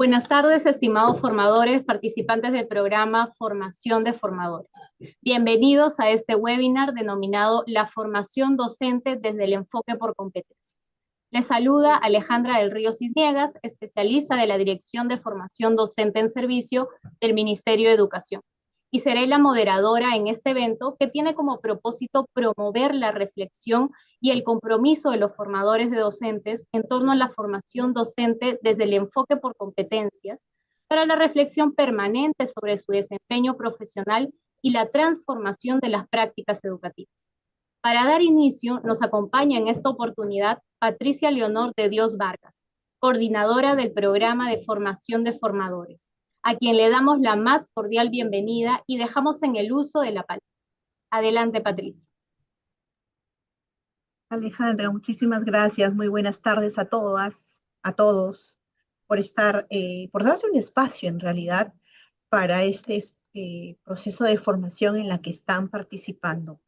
Buenas tardes, estimados formadores, participantes del programa Formación de Formadores. Bienvenidos a este webinar denominado La formación docente desde el enfoque por competencias. Les saluda Alejandra del Río Cisniegas, especialista de la Dirección de Formación Docente en Servicio del Ministerio de Educación. Y seré la moderadora en este evento que tiene como propósito promover la reflexión y el compromiso de los formadores de docentes en torno a la formación docente desde el enfoque por competencias para la reflexión permanente sobre su desempeño profesional y la transformación de las prácticas educativas. Para dar inicio, nos acompaña en esta oportunidad Patricia Leonor de Dios Vargas, coordinadora del programa de formación de formadores, a quien le damos la más cordial bienvenida y dejamos en el uso de la palabra. Adelante, Patricia. Alejandra, muchísimas gracias. Muy buenas tardes a todas, a todos, por por darse un espacio en realidad para este proceso de formación en la que están participando.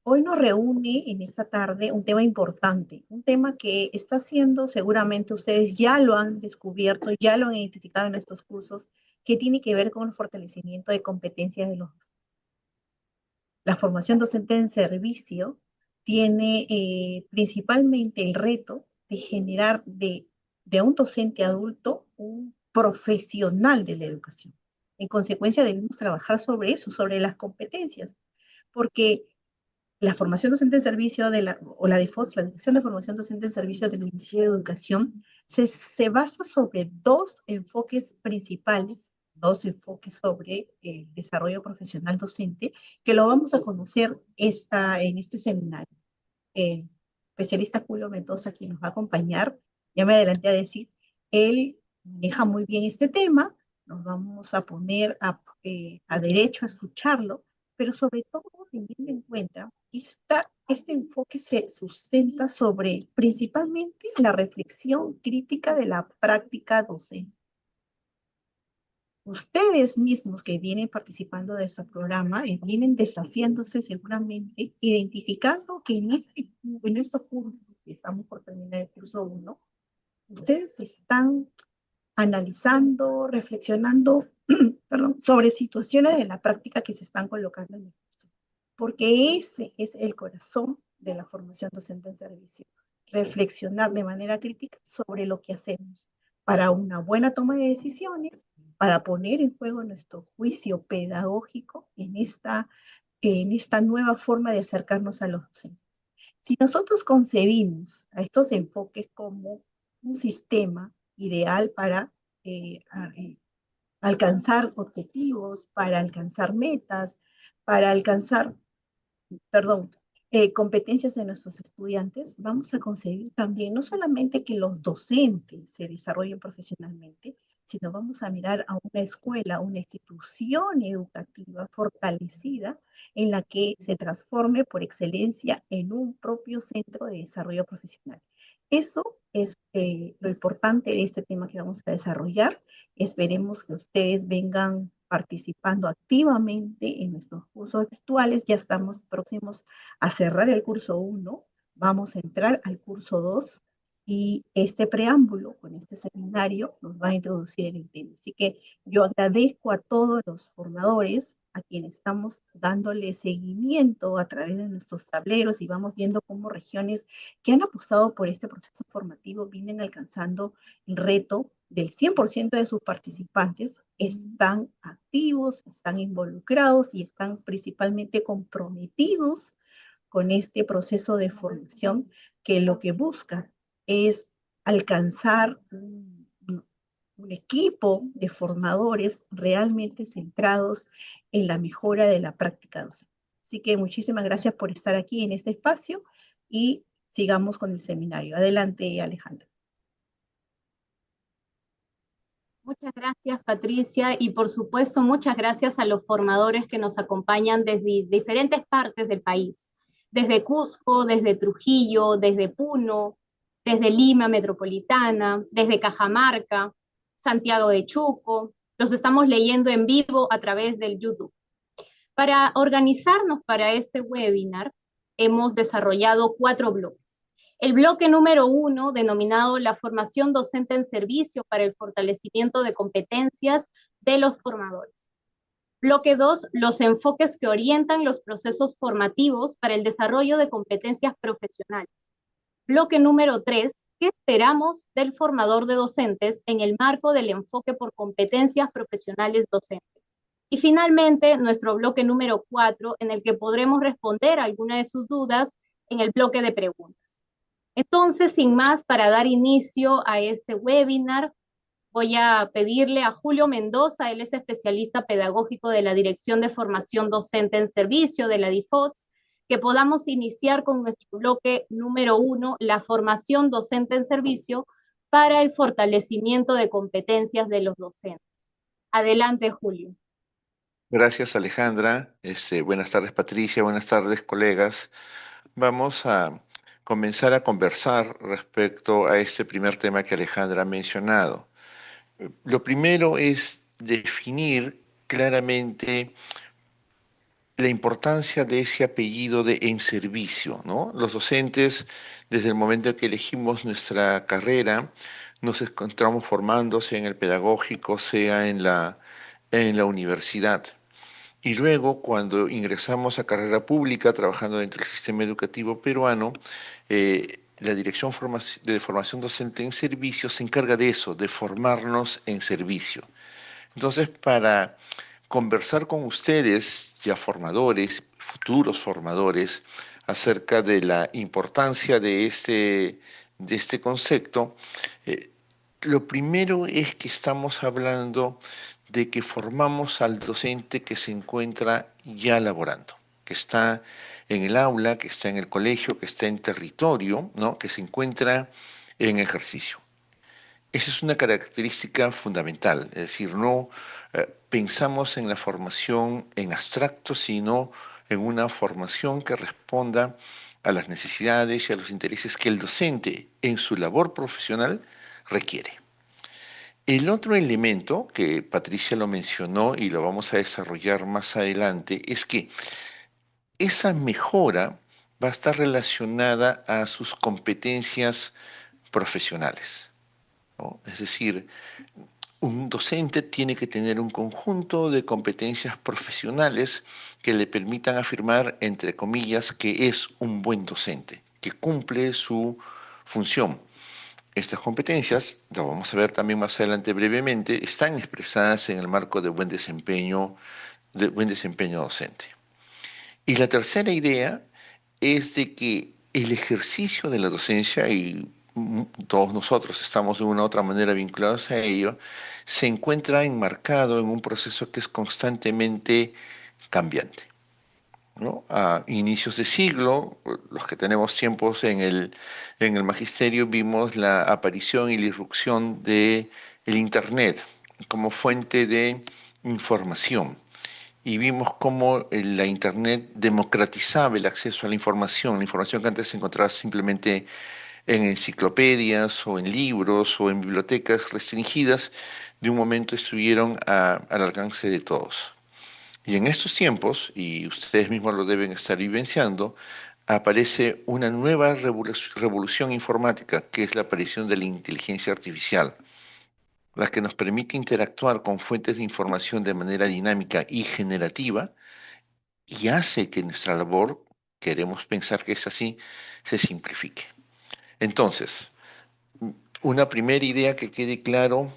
Hoy nos reúne en esta tarde un tema importante, un tema que está siendo, seguramente ustedes ya lo han descubierto, ya lo han identificado en estos cursos, que tiene que ver con el fortalecimiento de competencias de la formación docente en servicio. Tiene principalmente el reto de generar de un docente adulto un profesional de la educación. En consecuencia, debemos trabajar sobre eso, sobre las competencias, porque la formación docente en servicio o la DIFOS, la Dirección de Formación Docente en Servicio del Ministerio de Educación, se basa sobre dos enfoques principales, dos enfoques sobre el desarrollo profesional docente, que lo vamos a conocer en este seminario. El especialista Julio Mendoza, quien nos va a acompañar, ya me adelanté a decir, él maneja muy bien este tema, nos vamos a poner a derecho a escucharlo, pero sobre todo teniendo en cuenta que este enfoque se sustenta sobre principalmente la reflexión crítica de la práctica docente. Ustedes mismos que vienen participando de este programa vienen desafiándose seguramente, identificando que en estos cursos, que estamos por terminar el curso 1, ustedes están analizando, reflexionando perdón, sobre situaciones de la práctica que se están colocando en el curso, porque ese es el corazón de la formación docente en servicio, reflexionar de manera crítica sobre lo que hacemos para una buena toma de decisiones, para poner en juego nuestro juicio pedagógico en esta nueva forma de acercarnos a los docentes. Si nosotros concebimos a estos enfoques como un sistema ideal para alcanzar objetivos, para alcanzar metas, para alcanzar, competencias de nuestros estudiantes, vamos a conseguir también no solamente que los docentes se desarrollen profesionalmente, sino vamos a mirar a una escuela, una institución educativa fortalecida en la que se transforme por excelencia en un propio centro de desarrollo profesional. Eso es lo importante de este tema que vamos a desarrollar. Esperemos que ustedes vengan participando activamente en nuestros cursos virtuales. Ya estamos próximos a cerrar el curso 1, vamos a entrar al curso 2 y este preámbulo con este seminario nos va a introducir en el tema. Así que yo agradezco a todos los formadores a quienes estamos dándole seguimiento a través de nuestros tableros y vamos viendo cómo regiones que han apostado por este proceso formativo vienen alcanzando el reto del 100% de sus participantes, están activos, están involucrados y están principalmente comprometidos con este proceso de formación que lo que busca es alcanzar un equipo de formadores realmente centrados en la mejora de la práctica docente. Así que muchísimas gracias por estar aquí en este espacio y sigamos con el seminario. Adelante, Alejandra. Muchas gracias, Patricia, y por supuesto muchas gracias a los formadores que nos acompañan desde diferentes partes del país, desde Cusco, desde Trujillo, desde Puno, desde Lima Metropolitana, desde Cajamarca, Santiago de Chuco. Los estamos leyendo en vivo a través del YouTube. Para organizarnos para este webinar, hemos desarrollado 4 bloques. El bloque número 1, denominado la formación docente en servicio para el fortalecimiento de competencias de los formadores. Bloque 2, los enfoques que orientan los procesos formativos para el desarrollo de competencias profesionales. Bloque número 3, ¿qué esperamos del formador de docentes en el marco del enfoque por competencias profesionales docentes? Y finalmente, nuestro bloque número 4, en el que podremos responder alguna de sus dudas en el bloque de preguntas. Entonces, sin más, para dar inicio a este webinar, voy a pedirle a Julio Mendoza, él es especialista pedagógico de la Dirección de Formación Docente en Servicio de la DIFOTS, que podamos iniciar con nuestro bloque número 1, la formación docente en servicio para el fortalecimiento de competencias de los docentes. Adelante, Julio. Gracias, Alejandra. Buenas tardes, Patricia. Buenas tardes, colegas. Vamos a comenzar a conversar respecto a este primer tema que Alejandra ha mencionado. Lo primero es definir claramente la importancia de ese apellido de en servicio, ¿no? Los docentes, desde el momento en que elegimos nuestra carrera, nos encontramos formándose en el pedagógico, sea en la universidad. Y luego, cuando ingresamos a carrera pública, trabajando dentro del sistema educativo peruano, la Dirección de Formación Docente en Servicio se encarga de eso, de formarnos en servicio. Entonces, para conversar con ustedes, ya formadores, futuros formadores, acerca de la importancia de este concepto, lo primero es que estamos hablando de que formamos al docente que se encuentra ya laborando, que está en el aula, que está en el colegio, que está en territorio, ¿no? Que se encuentra en ejercicio. Esa es una característica fundamental, es decir, no pensamos en la formación en abstracto, sino en una formación que responda a las necesidades y a los intereses que el docente en su labor profesional requiere. El otro elemento que Patricia lo mencionó y lo vamos a desarrollar más adelante es que esa mejora va a estar relacionada a sus competencias profesionales, ¿no? Es decir, un docente tiene que tener un conjunto de competencias profesionales que le permitan afirmar, entre comillas, que es un buen docente, que cumple su función. Estas competencias, lo vamos a ver también más adelante brevemente, están expresadas en el marco de buen desempeño docente. Y la tercera idea es de que el ejercicio de la docencia, y todos nosotros estamos de una u otra manera vinculados a ello, se encuentra enmarcado en un proceso que es constantemente cambiante, ¿no? A inicios de siglo, los que tenemos tiempos en el magisterio, vimos la aparición y la irrupción del Internet como fuente de información. Y vimos cómo la Internet democratizaba el acceso a la información que antes se encontraba simplemente en enciclopedias o en libros o en bibliotecas restringidas, de un momento estuvieron al alcance de todos. Y en estos tiempos, y ustedes mismos lo deben estar vivenciando, aparece una nueva revolución informática, que es la aparición de la inteligencia artificial, la que nos permite interactuar con fuentes de información de manera dinámica y generativa y hace que nuestra labor, queremos pensar que es así, se simplifique. Entonces, una primera idea que quede claro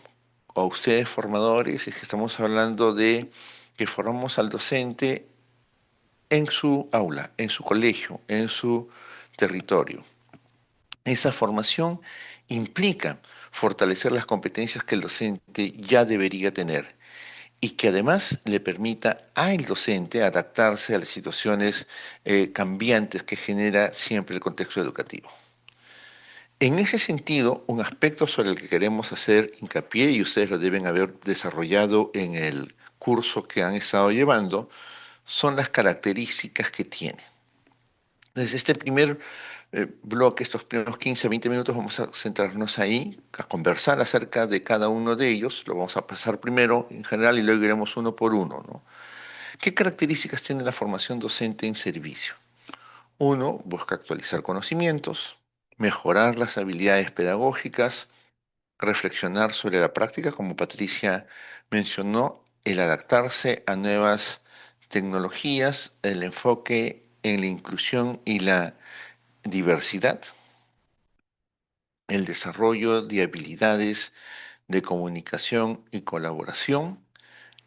a ustedes formadores es que estamos hablando de que formamos al docente en su aula, en su colegio, en su territorio. Esa formación implica fortalecer las competencias que el docente ya debería tener y que además le permita al docente adaptarse a las situaciones cambiantes que genera siempre el contexto educativo. En ese sentido, un aspecto sobre el que queremos hacer hincapié, y ustedes lo deben haber desarrollado en el curso que han estado llevando, son las características que tiene. Entonces, este primer bloque, estos primeros 15, 20 minutos, vamos a centrarnos ahí, a conversar acerca de cada uno de ellos. Lo vamos a pasar primero en general y luego iremos uno por uno, ¿no? ¿Qué características tiene la formación docente en servicio? Uno, busca actualizar conocimientos. mejorar las habilidades pedagógicas, reflexionar sobre la práctica, como Patricia mencionó, el adaptarse a nuevas tecnologías, el enfoque en la inclusión y la diversidad, el desarrollo de habilidades de comunicación y colaboración,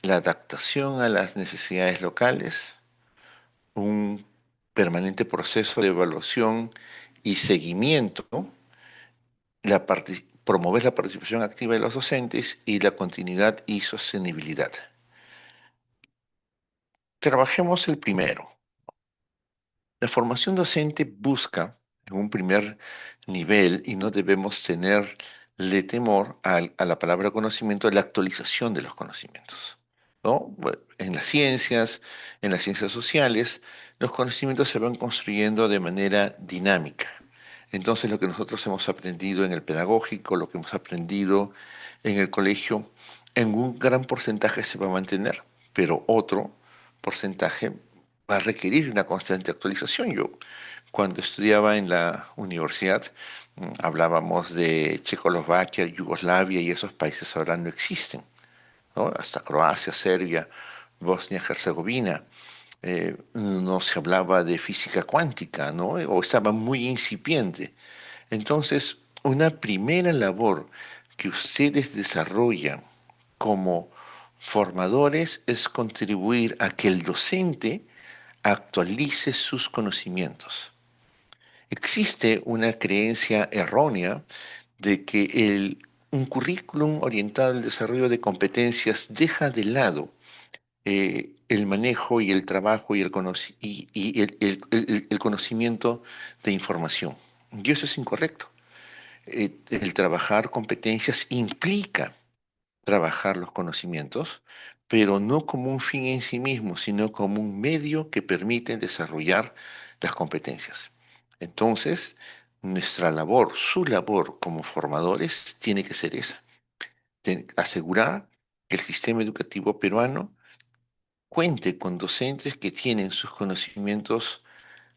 la adaptación a las necesidades locales, un permanente proceso de evaluación y seguimiento, promover la participación activa de los docentes y la continuidad y sostenibilidad. Trabajemos el primero. La formación docente busca, en un primer nivel, y no debemos tenerle temor a la palabra conocimiento, la actualización de los conocimientos, ¿no? Bueno, en las ciencias sociales, los conocimientos se van construyendo de manera dinámica. Entonces, lo que nosotros hemos aprendido en el pedagógico, lo que hemos aprendido en el colegio, en un gran porcentaje se va a mantener, pero otro porcentaje va a requerir una constante actualización. Yo, cuando estudiaba en la universidad, hablábamos de Checoslovaquia, Yugoslavia, y esos países ahora no existen, ¿no? Hasta Croacia, Serbia, Bosnia-Herzegovina. No se hablaba de física cuántica, ¿no? O estaba muy incipiente. Entonces, una primera labor que ustedes desarrollan como formadores es contribuir a que el docente actualice sus conocimientos. Existe una creencia errónea de que un currículum orientado al desarrollo de competencias deja de lado el manejo y el trabajo y el conocimiento de información. Y eso es incorrecto. El trabajar competencias implica trabajar los conocimientos, pero no como un fin en sí mismo, sino como un medio que permite desarrollar las competencias. Entonces, nuestra labor, su labor como formadores, tiene que ser esa: asegurar que el sistema educativo peruano cuente con docentes que tienen sus conocimientos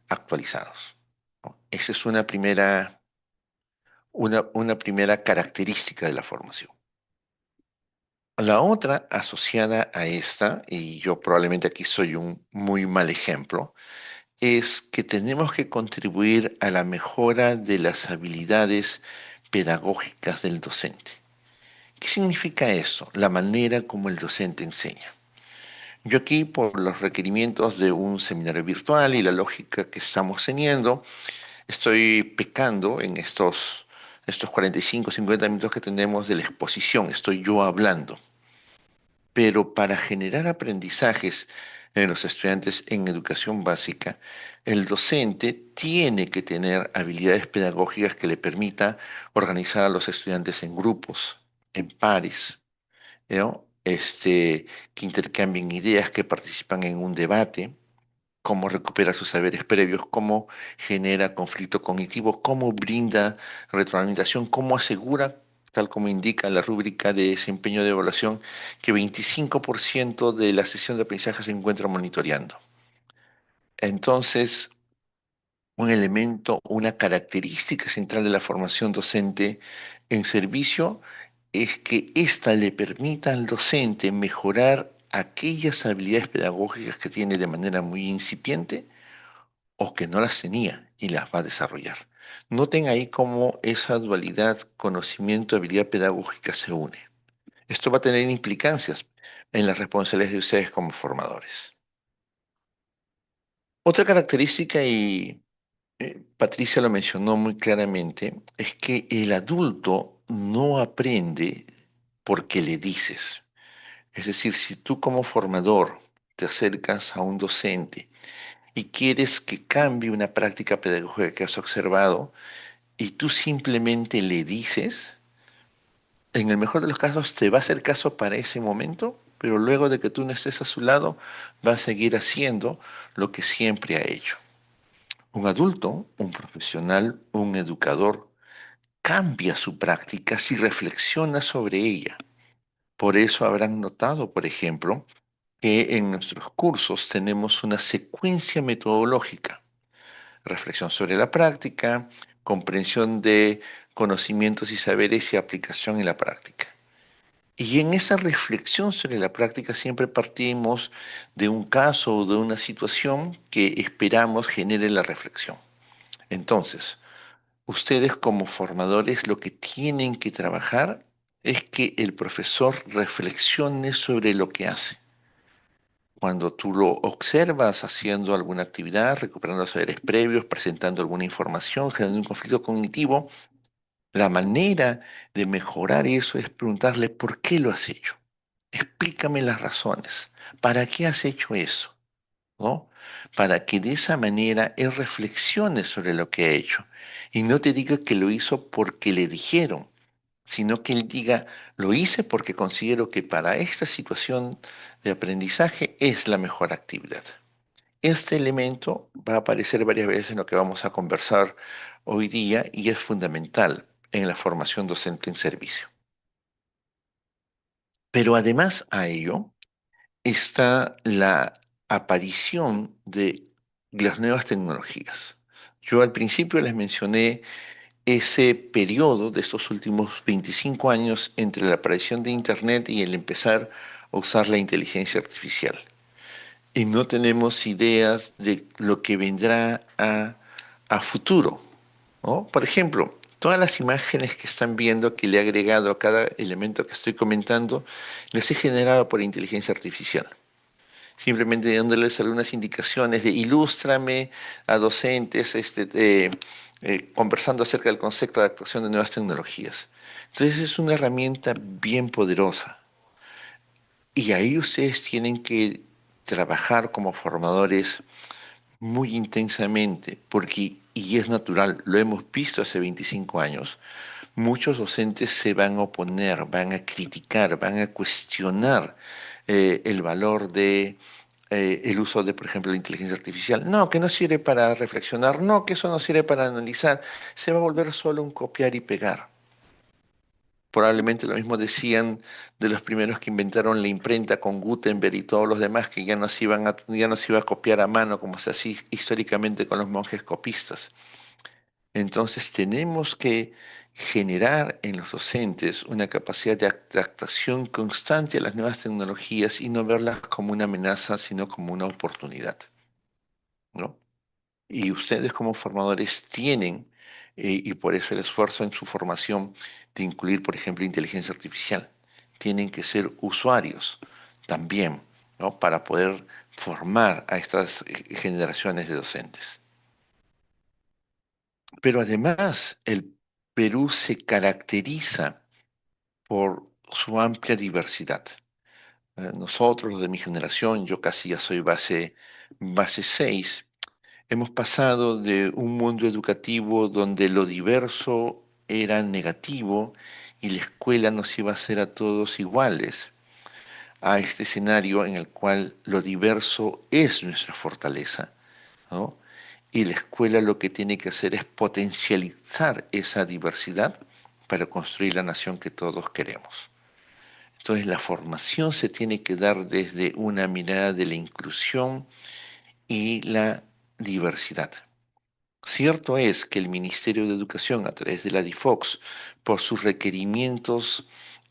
actualizados, ¿no? Esa es una primera característica de la formación. La otra asociada a esta, y yo probablemente aquí soy un muy mal ejemplo, es que tenemos que contribuir a la mejora de las habilidades pedagógicas del docente. ¿Qué significa eso? La manera como el docente enseña. Yo aquí, por los requerimientos de un seminario virtual y la lógica que estamos teniendo, estoy pecando en estos 45, 50 minutos que tenemos de la exposición. Estoy yo hablando. Pero para generar aprendizajes en los estudiantes en educación básica, el docente tiene que tener habilidades pedagógicas que le permita organizar a los estudiantes en grupos, en pares, ¿no? Que intercambien ideas, que participan en un debate, cómo recupera sus saberes previos, cómo genera conflicto cognitivo, cómo brinda retroalimentación, cómo asegura, tal como indica la rúbrica de desempeño de evaluación, que 25% de la sesión de aprendizaje se encuentra monitoreando. Entonces, un elemento, una característica central de la formación docente en servicio es que ésta le permita al docente mejorar aquellas habilidades pedagógicas que tiene de manera muy incipiente o que no las tenía y las va a desarrollar. Noten ahí cómo esa dualidad conocimiento-habilidad pedagógica se une. Esto va a tener implicancias en las responsabilidades de ustedes como formadores. Otra característica, y Patricia lo mencionó muy claramente, es que el adulto no aprende porque le dices. Es decir, si tú como formador te acercas a un docente y quieres que cambie una práctica pedagógica que has observado y tú simplemente le dices, en el mejor de los casos te va a hacer caso para ese momento, pero luego de que tú no estés a su lado, va a seguir haciendo lo que siempre ha hecho. Un adulto, un profesional, un educador, cambia su práctica si reflexiona sobre ella. Por eso habrán notado, por ejemplo, que en nuestros cursos tenemos una secuencia metodológica: reflexión sobre la práctica, comprensión de conocimientos y saberes y aplicación en la práctica. Y en esa reflexión sobre la práctica siempre partimos de un caso o de una situación que esperamos genere la reflexión. Entonces, ustedes como formadores lo que tienen que trabajar es que el profesor reflexione sobre lo que hace. Cuando tú lo observas haciendo alguna actividad, recuperando saberes previos, presentando alguna información, generando un conflicto cognitivo, la manera de mejorar eso es preguntarle ¿por qué lo has hecho? Explícame las razones. ¿Para qué has hecho eso? ¿No? Para que de esa manera él reflexione sobre lo que ha hecho y no te diga que lo hizo porque le dijeron, sino que él diga, lo hice porque considero que para esta situación de aprendizaje es la mejor actividad. Este elemento va a aparecer varias veces en lo que vamos a conversar hoy día y es fundamental en la formación docente en servicio. Pero además a ello está la aparición de las nuevas tecnologías. Yo al principio les mencioné ese periodo de estos últimos 25 años entre la aparición de Internet y el empezar a usar la inteligencia artificial. Y no tenemos ideas de lo que vendrá a futuro, ¿no? Por ejemplo, todas las imágenes que están viendo que le he agregado a cada elemento que estoy comentando, las he generado por inteligencia artificial. Simplemente dándoles algunas indicaciones de ilústrame a docentes conversando acerca del concepto de adaptación de nuevas tecnologías. Entonces es una herramienta bien poderosa. Y ahí ustedes tienen que trabajar como formadores muy intensamente, porque, y es natural, lo hemos visto hace 25 años, muchos docentes se van a oponer, van a criticar, van a cuestionar el valor de el uso de, por ejemplo, la inteligencia artificial. No, que no sirve para reflexionar, no, que eso no sirve para analizar, se va a volver solo un copiar y pegar. Probablemente lo mismo decían de los primeros que inventaron la imprenta con Gutenberg y todos los demás, que ya no ya no se iba a copiar a mano como se hacía históricamente con los monjes copistas. Entonces tenemos que generar en los docentes una capacidad de adaptación constante a las nuevas tecnologías y no verlas como una amenaza, sino como una oportunidad, ¿no? Y ustedes como formadores tienen, y por eso el esfuerzo en su formación de incluir, por ejemplo, inteligencia artificial, tienen que ser usuarios también, ¿no? Para poder formar a estas generaciones de docentes. Pero además, el Perú se caracteriza por su amplia diversidad. Nosotros, los de mi generación, yo casi ya soy base 6. Hemos pasado de un mundo educativo donde lo diverso era negativo y la escuela nos iba a hacer a todos iguales, a este escenario en el cual lo diverso es nuestra fortaleza, ¿no? Y la escuela lo que tiene que hacer es potencializar esa diversidad para construir la nación que todos queremos. Entonces la formación se tiene que dar desde una mirada de la inclusión y la diversidad. Cierto es que el Ministerio de Educación, a través de la DIFOX, por sus requerimientos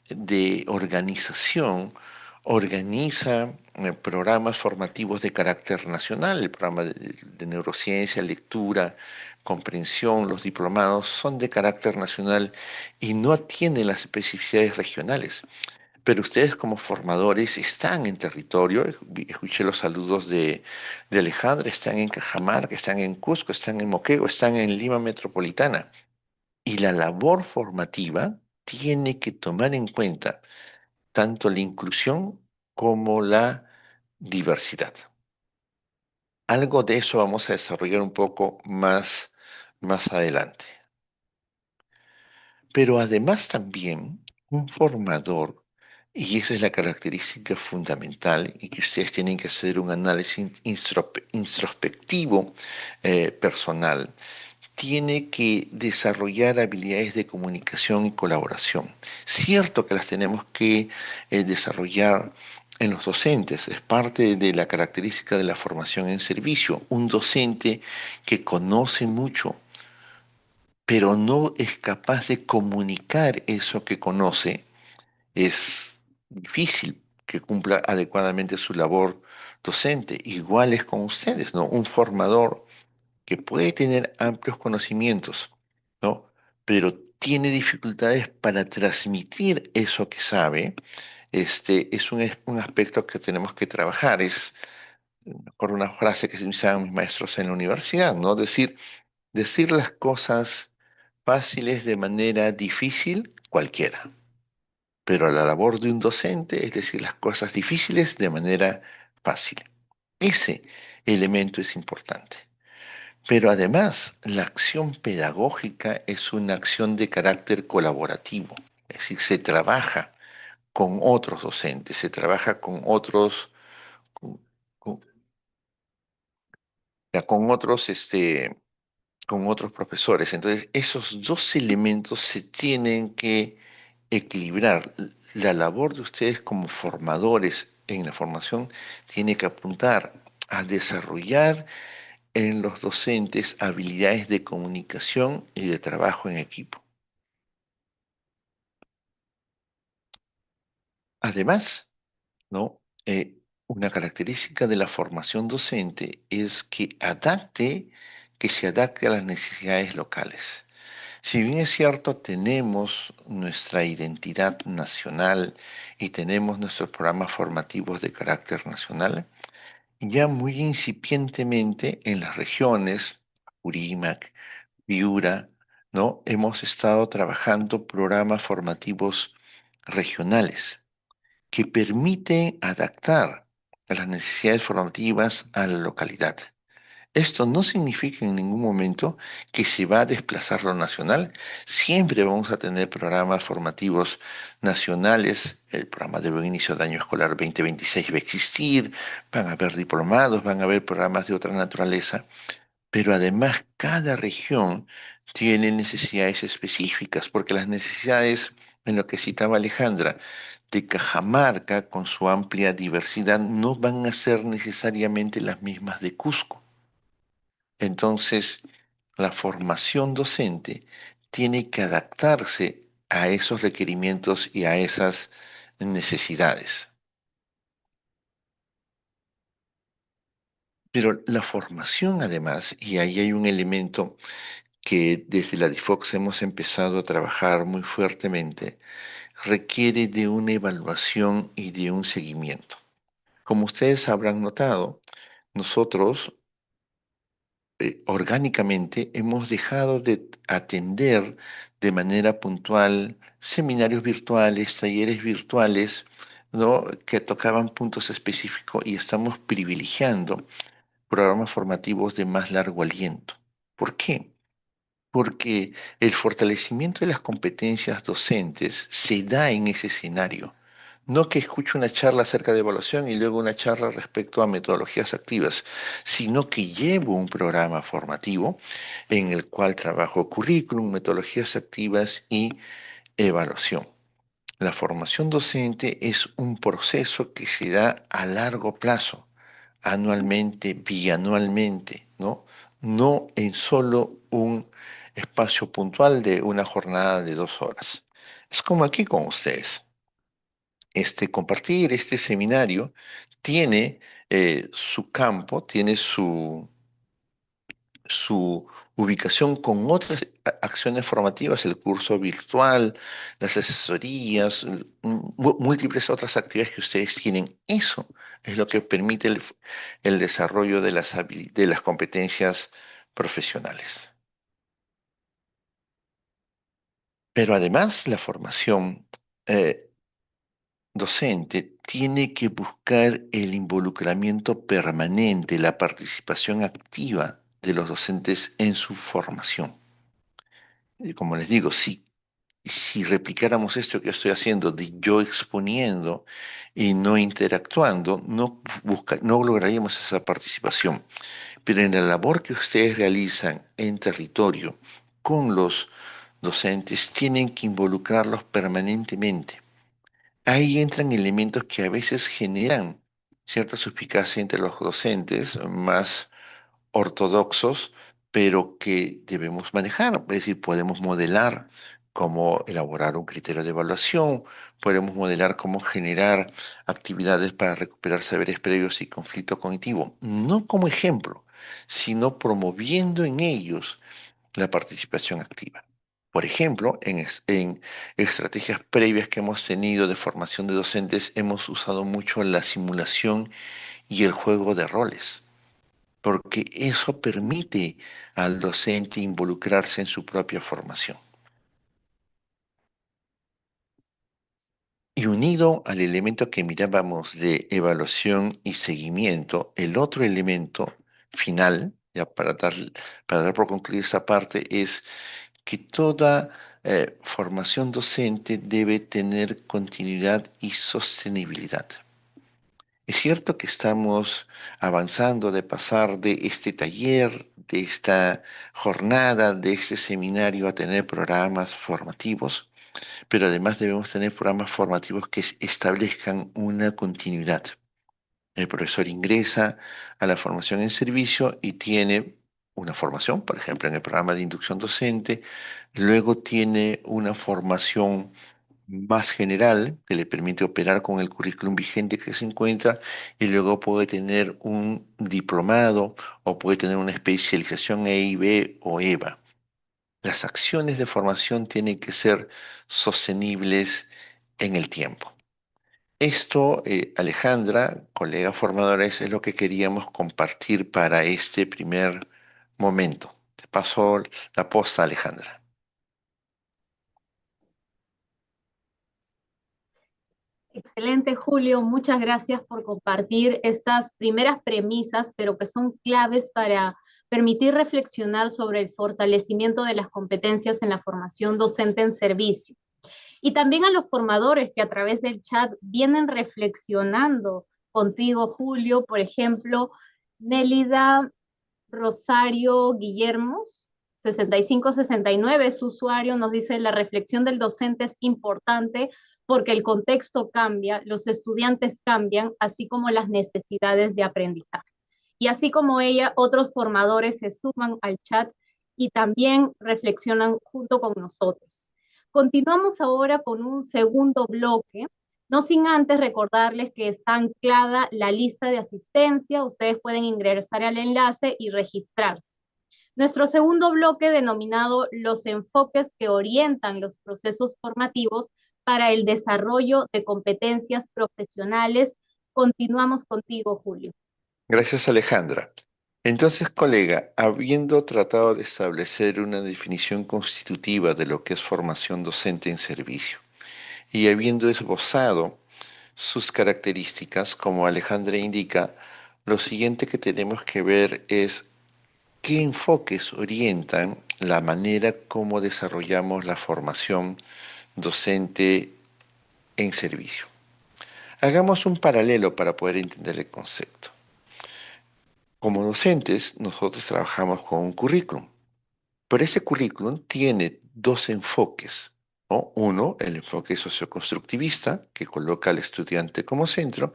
de organización, organiza programas formativos de carácter nacional. El programa de neurociencia, lectura, comprensión, los diplomados son de carácter nacional y no atienden las especificidades regionales. Pero ustedes como formadores están en territorio, escuché los saludos de Alejandra, están en Cajamarca, están en Cusco, están en Moquegua, están en Lima Metropolitana. Y la labor formativa tiene que tomar en cuenta tanto la inclusión como la diversidad. Algo de eso vamos a desarrollar un poco más adelante. Pero además también un formador, y esa es la característica fundamental, y que ustedes tienen que hacer un análisis introspectivo personal, tiene que desarrollar habilidades de comunicación y colaboración. Cierto que las tenemos que desarrollar en los docentes, es parte de la característica de la formación en servicio. Un docente que conoce mucho, pero no es capaz de comunicar eso que conoce, es difícil que cumpla adecuadamente su labor docente. Igual es con ustedes, ¿no? Un formador que puede tener amplios conocimientos, ¿no? Pero tiene dificultades para transmitir eso que sabe. Es un aspecto que tenemos que trabajar. Es por una frase que se usaban mis maestros en la universidad, ¿no? Decir las cosas fáciles de manera difícil, cualquiera. Pero la labor de un docente es decir las cosas difíciles de manera fácil. Ese elemento es importante. Pero además, la acción pedagógica es una acción de carácter colaborativo, es decir, se trabaja con otros docentes, se trabaja con, con- con otros, con otros profesores. Entonces, esos dos elementos se tienen que equilibrar. La labor de ustedes como formadores en la formación tiene que apuntar a desarrollar en los docentes habilidades de comunicación y de trabajo en equipo. Además, ¿no? Una característica de la formación docente es que se adapte a las necesidades locales. Si bien es cierto, tenemos nuestra identidad nacional y tenemos nuestros programas formativos de carácter nacional, ya muy incipientemente en las regiones, Urímac, Piura, ¿no? Hemos estado trabajando programas formativos regionales que permiten adaptar a las necesidades formativas a la localidad. Esto no significa en ningún momento que se va a desplazar lo nacional. Siempre vamos a tener programas formativos nacionales. El programa de buen inicio de año escolar 2026 va a existir. Van a haber diplomados, van a haber programas de otra naturaleza. Pero además cada región tiene necesidades específicas, porque las necesidades, en lo que citaba Alejandra, de Cajamarca, con su amplia diversidad, no van a ser necesariamente las mismas de Cusco. Entonces, la formación docente tiene que adaptarse a esos requerimientos y a esas necesidades. Pero la formación además, y ahí hay un elemento que desde la DIFOX hemos empezado a trabajar muy fuertemente, requiere de una evaluación y de un seguimiento. Como ustedes habrán notado, nosotros orgánicamente hemos dejado de atender de manera puntual seminarios virtuales, talleres virtuales, ¿no? Que tocaban puntos específicos y estamos privilegiando programas formativos de más largo aliento. ¿Por qué? Porque el fortalecimiento de las competencias docentes se da en ese escenario. No que escuche una charla acerca de evaluación y luego una charla respecto a metodologías activas, sino que llevo un programa formativo en el cual trabajo currículum, metodologías activas y evaluación. La formación docente es un proceso que se da a largo plazo, anualmente, bianualmente, ¿no? No en solo un espacio puntual de una jornada de 2 horas. Es como aquí con ustedes. Compartir este seminario tiene su campo, tiene su ubicación con otras acciones formativas, el curso virtual, las asesorías, múltiples otras actividades que ustedes tienen. Eso es lo que permite el desarrollo de de las competencias profesionales. Pero además la formación docente tiene que buscar el involucramiento permanente, la participación activa de los docentes en su formación. Y como les digo, si replicáramos esto que yo estoy haciendo, de yo exponiendo y no interactuando, no lograríamos esa participación. Pero en la labor que ustedes realizan en territorio con los docentes, tienen que involucrarlos permanentemente. Ahí entran elementos que a veces generan cierta suspicacia entre los docentes más ortodoxos, pero que debemos manejar. Es decir, podemos modelar cómo elaborar un criterio de evaluación, podemos modelar cómo generar actividades para recuperar saberes previos y conflicto cognitivo, no como ejemplo, sino promoviendo en ellos la participación activa. Por ejemplo, en estrategias previas que hemos tenido de formación de docentes, hemos usado mucho la simulación y el juego de roles, porque eso permite al docente involucrarse en su propia formación. Y unido al elemento que mirábamos de evaluación y seguimiento, el otro elemento final, ya para dar por concluir esta parte, es que toda formación docente debe tener continuidad y sostenibilidad. Es cierto que estamos avanzando de pasar de este taller, de esta jornada, de este seminario a tener programas formativos, pero además debemos tener programas formativos que establezcan una continuidad. El profesor ingresa a la formación en servicio y tiene una formación, por ejemplo, en el programa de inducción docente, luego tiene una formación más general que le permite operar con el currículum vigente que se encuentra y luego puede tener un diplomado o puede tener una especialización EIB o EVA. Las acciones de formación tienen que ser sostenibles en el tiempo. Esto, Alejandra, colega formadora, eso es lo que queríamos compartir para este primer momento. Te paso la posta, Alejandra. Excelente, Julio. Muchas gracias por compartir estas primeras premisas, pero que son claves para permitir reflexionar sobre el fortalecimiento de las competencias en la formación docente en servicio. Y también a los formadores que a través del chat vienen reflexionando contigo, Julio, por ejemplo, Nélida Rosario Guillermos, 6569, su usuario, nos dice: la reflexión del docente es importante porque el contexto cambia, los estudiantes cambian, así como las necesidades de aprendizaje. Y así como ella, otros formadores se suman al chat y también reflexionan junto con nosotros. Continuamos ahora con un segundo bloque, no sin antes recordarles que está anclada la lista de asistencia. Ustedes pueden ingresar al enlace y registrarse. Nuestro segundo bloque, denominado los enfoques que orientan los procesos formativos para el desarrollo de competencias profesionales. Continuamos contigo, Julio. Gracias, Alejandra. Entonces, colega, habiendo tratado de establecer una definición constitutiva de lo que es formación docente en servicio y habiendo esbozado sus características, como Alejandra indica, lo siguiente que tenemos que ver es qué enfoques orientan la manera como desarrollamos la formación docente en servicio. Hagamos un paralelo para poder entender el concepto. Como docentes, nosotros trabajamos con un currículum, pero ese currículum tiene dos enfoques, ¿no? Uno, el enfoque socioconstructivista, que coloca al estudiante como centro,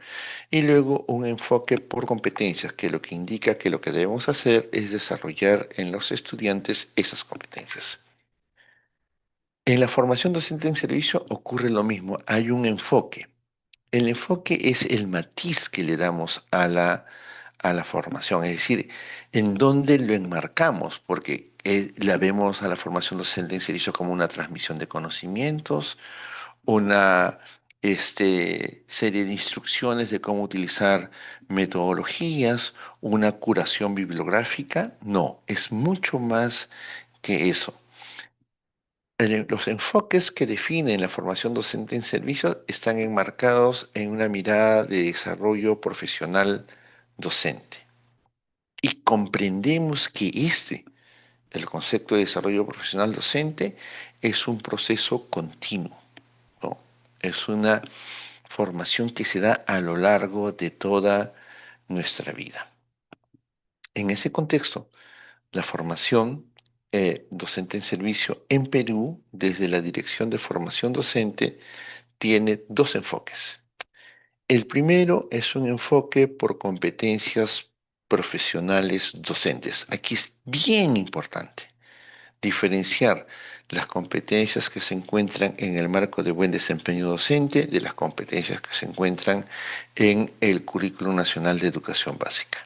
y luego un enfoque por competencias, que lo que indica que lo que debemos hacer es desarrollar en los estudiantes esas competencias. En la formación docente en servicio ocurre lo mismo, hay un enfoque. El enfoque es el matiz que le damos a la formación, es decir, en dónde lo enmarcamos, porque la vemos a la formación docente en servicio como una transmisión de conocimientos, una serie de instrucciones de cómo utilizar metodologías, una curación bibliográfica. No, es mucho más que eso. Los enfoques que definen la formación docente en servicio están enmarcados en una mirada de desarrollo profesional docente. Y comprendemos que el concepto de desarrollo profesional docente, es un proceso continuo, ¿no? Es una formación que se da a lo largo de toda nuestra vida. En ese contexto, la formación docente en servicio en Perú, desde la Dirección de Formación Docente, tiene dos enfoques. El primero es un enfoque por competencias profesionales docentes. Aquí es bien importante diferenciar las competencias que se encuentran en el marco de buen desempeño docente de las competencias que se encuentran en el Currículum Nacional de Educación Básica.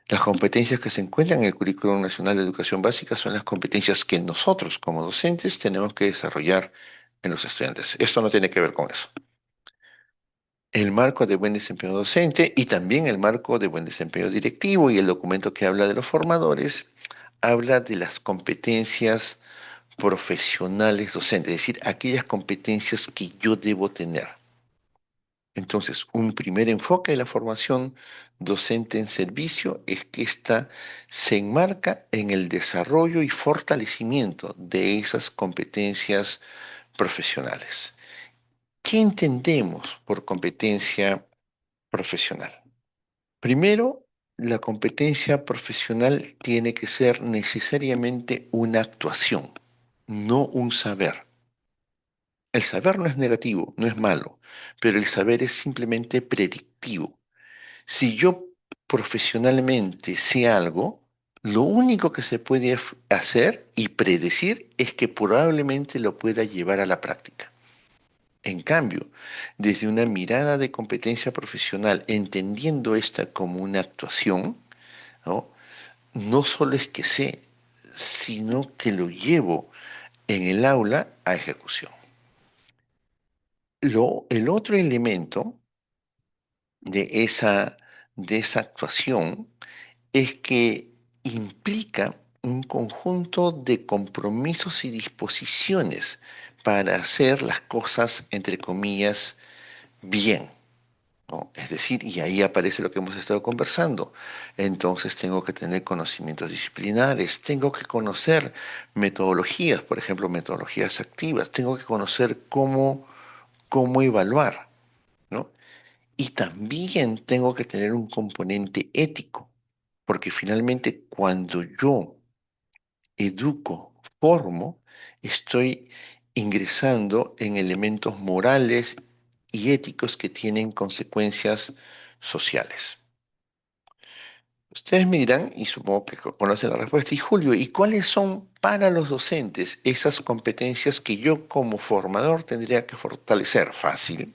Las competencias que se encuentran en el Currículum Nacional de Educación Básica son las competencias que nosotros como docentes tenemos que desarrollar en los estudiantes. Esto no tiene que ver con eso. El marco de buen desempeño docente y también el marco de buen desempeño directivo y el documento que habla de los formadores habla de las competencias profesionales docentes, es decir, aquellas competencias que yo debo tener. Entonces, un primer enfoque de la formación docente en servicio es que ésta se enmarca en el desarrollo y fortalecimiento de esas competencias profesionales. ¿Qué entendemos por competencia profesional? Primero, la competencia profesional tiene que ser necesariamente una actuación, no un saber. El saber no es negativo, no es malo, pero el saber es simplemente predictivo. Si yo profesionalmente sé algo, lo único que se puede hacer y predecir es que probablemente lo pueda llevar a la práctica. En cambio, desde una mirada de competencia profesional, entendiendo esta como una actuación, ¿no? No solo es que sé, sino que lo llevo en el aula a ejecución. El otro elemento de esa actuación es que implica un conjunto de compromisos y disposiciones para hacer las cosas, entre comillas, bien, ¿no? Es decir, y ahí aparece lo que hemos estado conversando. Entonces tengo que tener conocimientos disciplinares, tengo que conocer metodologías, por ejemplo, metodologías activas, tengo que conocer cómo evaluar, ¿no? Y también tengo que tener un componente ético, porque finalmente cuando yo educo, formo, estoy ingresando en elementos morales y éticos que tienen consecuencias sociales. Ustedes me dirán, y supongo que conocen la respuesta, y Julio, ¿y cuáles son para los docentes esas competencias que yo como formador tendría que fortalecer? Fácil.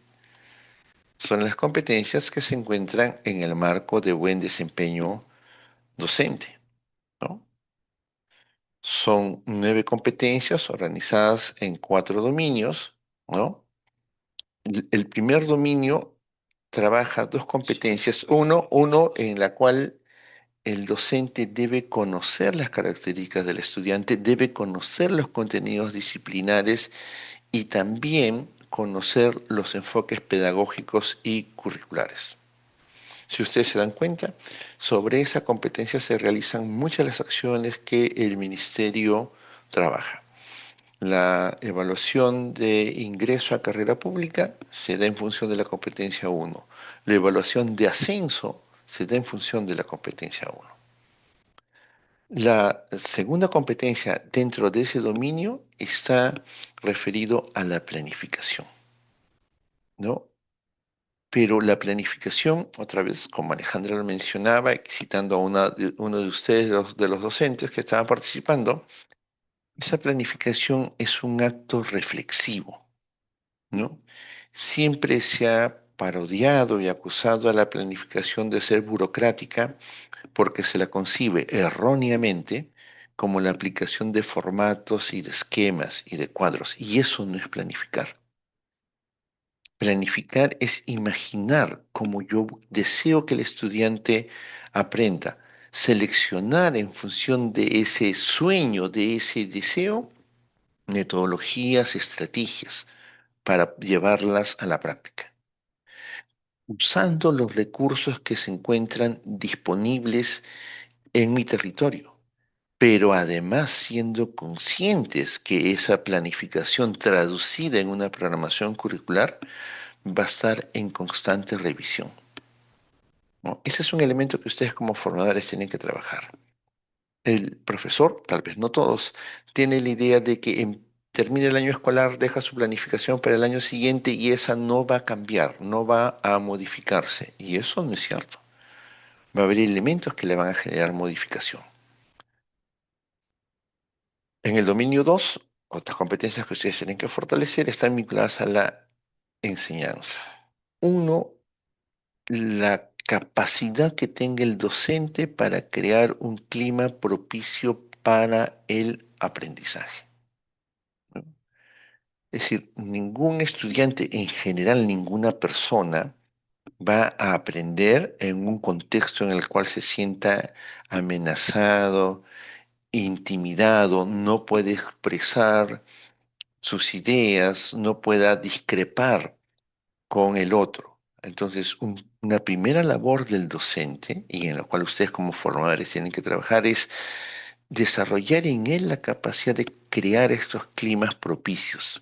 Son las competencias que se encuentran en el marco de buen desempeño docente, ¿no? Son 9 competencias organizadas en 4 dominios, ¿no? El primer dominio trabaja 2 competencias, uno en la cual el docente debe conocer las características del estudiante, debe conocer los contenidos disciplinares y también conocer los enfoques pedagógicos y curriculares. Si ustedes se dan cuenta, sobre esa competencia se realizan muchas de las acciones que el ministerio trabaja. La evaluación de ingreso a carrera pública se da en función de la competencia 1. La evaluación de ascenso se da en función de la competencia 1. La segunda competencia dentro de ese dominio está referido a la planificación, ¿no? Pero la planificación, otra vez, como Alejandra lo mencionaba, citando a uno de ustedes, de los docentes que estaban participando, esa planificación es un acto reflexivo, ¿no? Siempre se ha parodiado y acusado a la planificación de ser burocrática porque se la concibe erróneamente como la aplicación de formatos y de esquemas y de cuadros, y eso no es planificar. Planificar es imaginar como yo deseo que el estudiante aprenda, seleccionar en función de ese sueño, de ese deseo, metodologías, estrategias para llevarlas a la práctica, usando los recursos que se encuentran disponibles en mi territorio, pero además siendo conscientes que esa planificación traducida en una programación curricular va a estar en constante revisión, ¿no? Ese es un elemento que ustedes como formadores tienen que trabajar. El profesor, tal vez no todos, tiene la idea de que termina el año escolar, deja su planificación para el año siguiente y esa no va a cambiar, no va a modificarse. Y eso no es cierto. Va a haber elementos que le van a generar modificación. En el dominio 2, otras competencias que ustedes tienen que fortalecer están vinculadas a la enseñanza. Uno, la capacidad que tenga el docente para crear un clima propicio para el aprendizaje, ¿no? Es decir, ningún estudiante, en general ninguna persona, va a aprender en un contexto en el cual se sienta amenazado, intimidado, no puede expresar sus ideas, no pueda discrepar con el otro. Entonces, una primera labor del docente, y en la cual ustedes como formadores tienen que trabajar, es desarrollar en él la capacidad de crear estos climas propicios.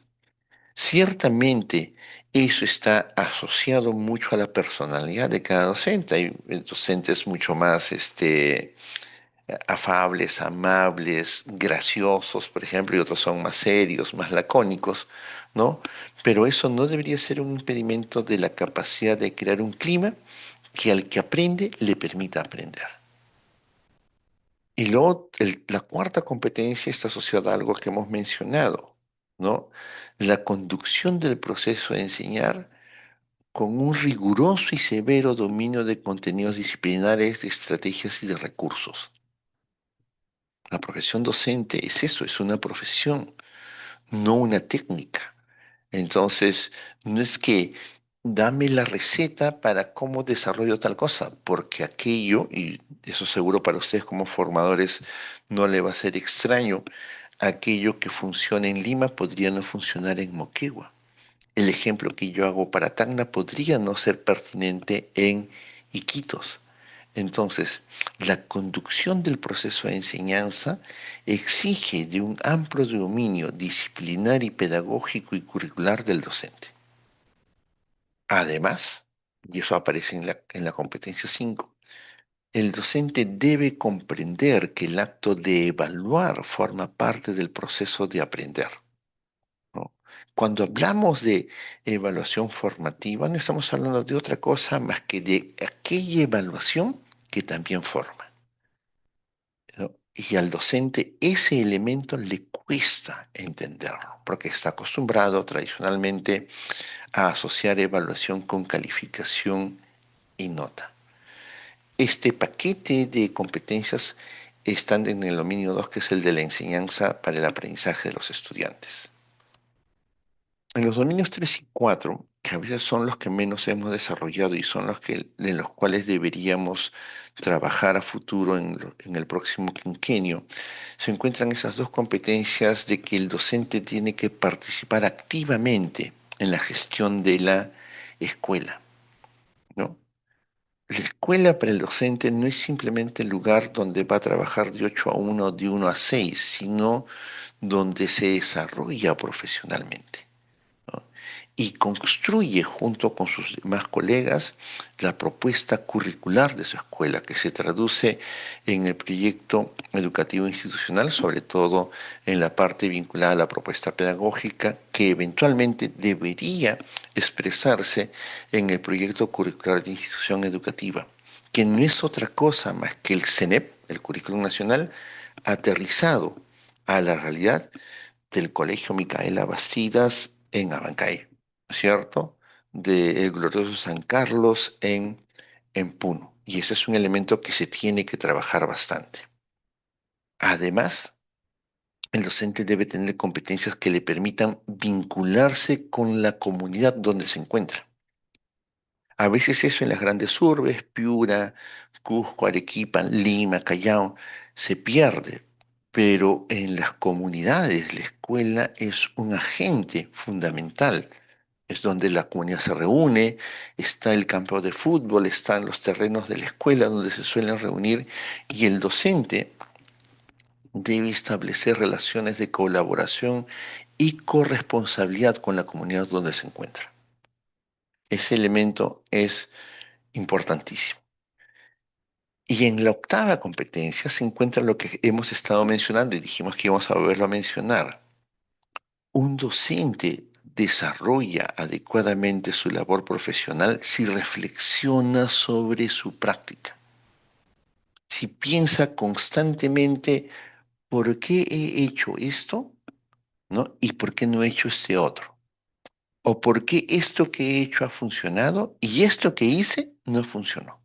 Ciertamente, eso está asociado mucho a la personalidad de cada docente. Hay docentes mucho más afables, amables, graciosos, por ejemplo, y otros son más serios, más lacónicos, ¿no? Pero eso no debería ser un impedimento de la capacidad de crear un clima que al que aprende le permita aprender. Y luego, la cuarta competencia está asociada a algo que hemos mencionado, ¿no? La conducción del proceso de enseñar con un riguroso y severo dominio de contenidos disciplinares, de estrategias y de recursos. La profesión docente es eso, es una profesión, no una técnica. Entonces, no es que dame la receta para cómo desarrollo tal cosa, porque aquello, y eso seguro para ustedes como formadores no le va a ser extraño, aquello que funciona en Lima podría no funcionar en Moquegua. El ejemplo que yo hago para Tacna podría no ser pertinente en Iquitos. Entonces, la conducción del proceso de enseñanza exige de un amplio dominio disciplinar y pedagógico y curricular del docente. Además, y eso aparece en la competencia 5, el docente debe comprender que el acto de evaluar forma parte del proceso de aprender, ¿no? Cuando hablamos de evaluación formativa, no estamos hablando de otra cosa más que de aquella evaluación que también forma, ¿no? Y al docente ese elemento le cuesta entenderlo, porque está acostumbrado tradicionalmente a asociar evaluación con calificación y nota. Este paquete de competencias están en el dominio 2, que es el de la enseñanza para el aprendizaje de los estudiantes. En los dominios 3 y 4, que a veces son los que menos hemos desarrollado y son en los cuales deberíamos trabajar a futuro en el próximo quinquenio, se encuentran esas dos competencias de que el docente tiene que participar activamente en la gestión de la escuela, ¿no? La escuela para el docente no es simplemente el lugar donde va a trabajar de 8 a 1, de 1 a 6, sino donde se desarrolla profesionalmente, ¿no? Y construye junto con sus demás colegas la propuesta curricular de su escuela, que se traduce en el proyecto educativo institucional, sobre todo en la parte vinculada a la propuesta pedagógica, que eventualmente debería expresarse en el proyecto curricular de institución educativa, que no es otra cosa más que el CENEP, el Currículum Nacional, aterrizado a la realidad del Colegio Micaela Bastidas en Abancay, ¿cierto? Del glorioso San Carlos en Puno. Y ese es un elemento que se tiene que trabajar bastante. Además, el docente debe tener competencias que le permitan vincularse con la comunidad donde se encuentra. A veces eso en las grandes urbes, Piura, Cusco, Arequipa, Lima, Callao, se pierde, pero en las comunidades la escuela es un agente fundamental. Es donde la comunidad se reúne, está el campo de fútbol, están los terrenos de la escuela donde se suelen reunir y el docente debe establecer relaciones de colaboración y corresponsabilidad con la comunidad donde se encuentra. Ese elemento es importantísimo. Y en la octava competencia se encuentra lo que hemos estado mencionando y dijimos que íbamos a volverlo a mencionar. Un docente desarrolla adecuadamente su labor profesional si reflexiona sobre su práctica. si piensa constantemente, ¿por qué he hecho esto? ¿No? ¿Y por qué no he hecho este otro? ¿O por qué esto que he hecho ha funcionado y esto que hice no funcionó?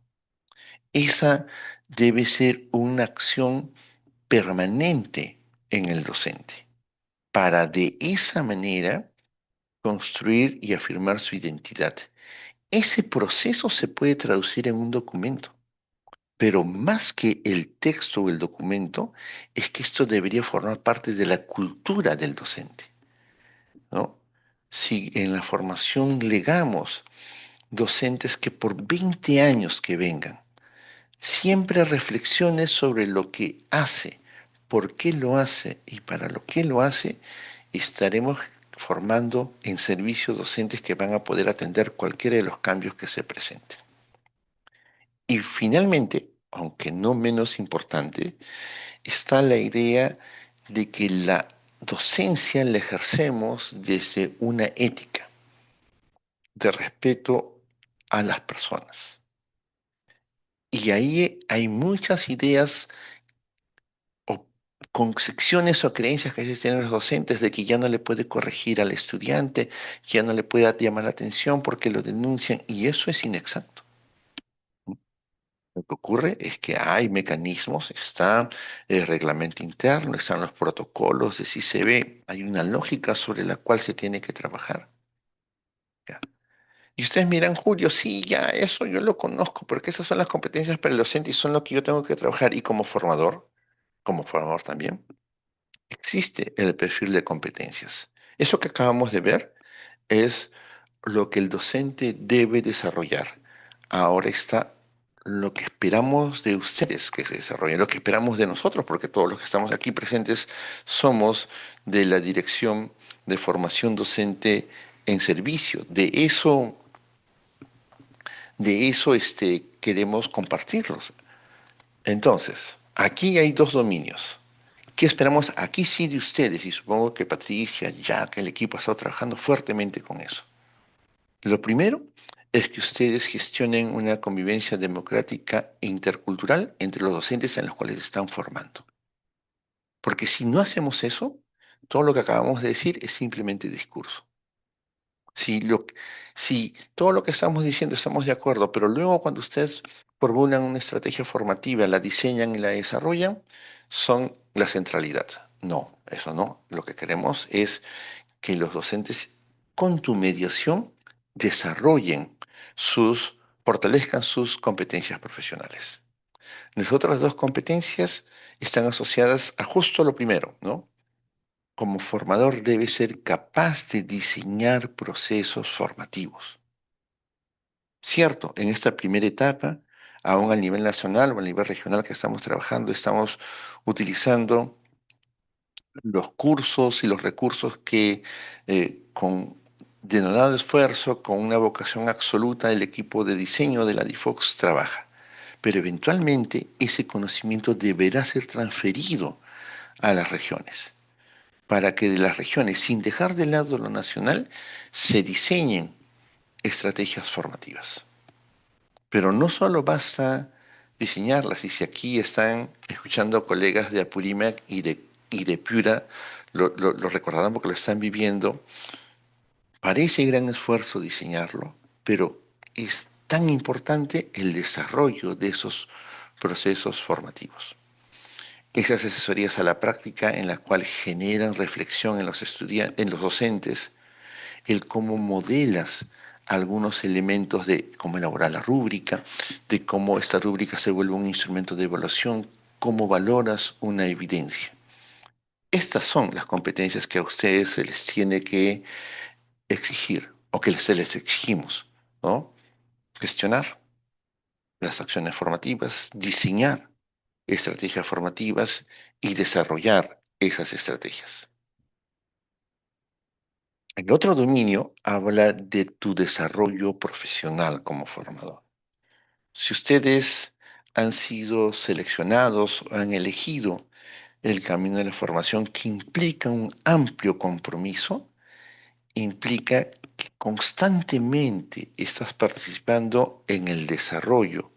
Esa debe ser una acción permanente en el docente, para de esa manera construir y afirmar su identidad. Ese proceso se puede traducir en un documento, pero más que el texto o el documento, es que esto debería formar parte de la cultura del docente, ¿no? Si en la formación legamos docentes que por 20 años que vengan, siempre reflexiones sobre lo que hace, por qué lo hace y para lo que lo hace, estaremos formando en servicio docentes que van a poder atender cualquiera de los cambios que se presenten. Y finalmente, aunque no menos importante, está la idea de que la docencia la ejercemos desde una ética de respeto a las personas. Y ahí hay muchas ideas o concepciones o creencias que a veces tienen los docentes de que ya no le puede corregir al estudiante, ya no le puede llamar la atención porque lo denuncian, y eso es inexacto. Lo que ocurre es que hay mecanismos, está el reglamento interno, están los protocolos de CICB, hay una lógica sobre la cual se tiene que trabajar. ¿Ya? Y ustedes miran, Julio, sí, ya, eso yo lo conozco, porque esas son las competencias para el docente y son lo que yo tengo que trabajar. Y como formador también, existe el perfil de competencias. Eso que acabamos de ver es lo que el docente debe desarrollar. Ahora está lo que esperamos de ustedes que se desarrollen, lo que esperamos de nosotros, porque todos los que estamos aquí presentes somos de la Dirección de Formación Docente en Servicio. De eso queremos compartirlos. Entonces, aquí hay dos dominios. ¿Qué esperamos aquí sí de ustedes? Y supongo que Patricia, Jack, el equipo ha estado trabajando fuertemente con eso. Lo primero es que ustedes gestionen una convivencia democrática e intercultural entre los docentes en los cuales están formando. Porque si no hacemos eso, todo lo que acabamos de decir es simplemente discurso. Si, si todo lo que estamos diciendo estamos de acuerdo, pero luego cuando ustedes formulan una estrategia formativa, la diseñan y la desarrollan, son la centralidad. No, eso no. Lo que queremos es que los docentes, con tu mediación, desarrollen fortalezcan sus competencias profesionales. Las otras dos competencias están asociadas a justo lo primero, ¿no? Como formador debe ser capaz de diseñar procesos formativos. Cierto, en esta primera etapa, aún a nivel nacional o a nivel regional que estamos trabajando, estamos utilizando los cursos y los recursos que con denodado esfuerzo, con una vocación absoluta, el equipo de diseño de la DIFOX trabaja. Pero eventualmente ese conocimiento deberá ser transferido a las regiones, para que de las regiones, sin dejar de lado lo nacional, se diseñen estrategias formativas. Pero no solo basta diseñarlas, y si aquí están escuchando colegas de Apurímac y de Piura, lo recordarán porque lo están viviendo, parece gran esfuerzo diseñarlo, pero es tan importante el desarrollo de esos procesos formativos. Esas asesorías a la práctica en la cual generan reflexión en los estudiantes, en los docentes, el cómo modelas algunos elementos de cómo elaborar la rúbrica, de cómo esta rúbrica se vuelve un instrumento de evaluación, cómo valoras una evidencia. Estas son las competencias que a ustedes se les tiene que exigir o que se les exigimos, ¿no? Gestionar las acciones formativas, diseñar estrategias formativas y desarrollar esas estrategias. El otro dominio habla de tu desarrollo profesional como formador. Si ustedes han sido seleccionados o han elegido el camino de la formación que implica un amplio compromiso, implica que constantemente estás participando en el desarrollo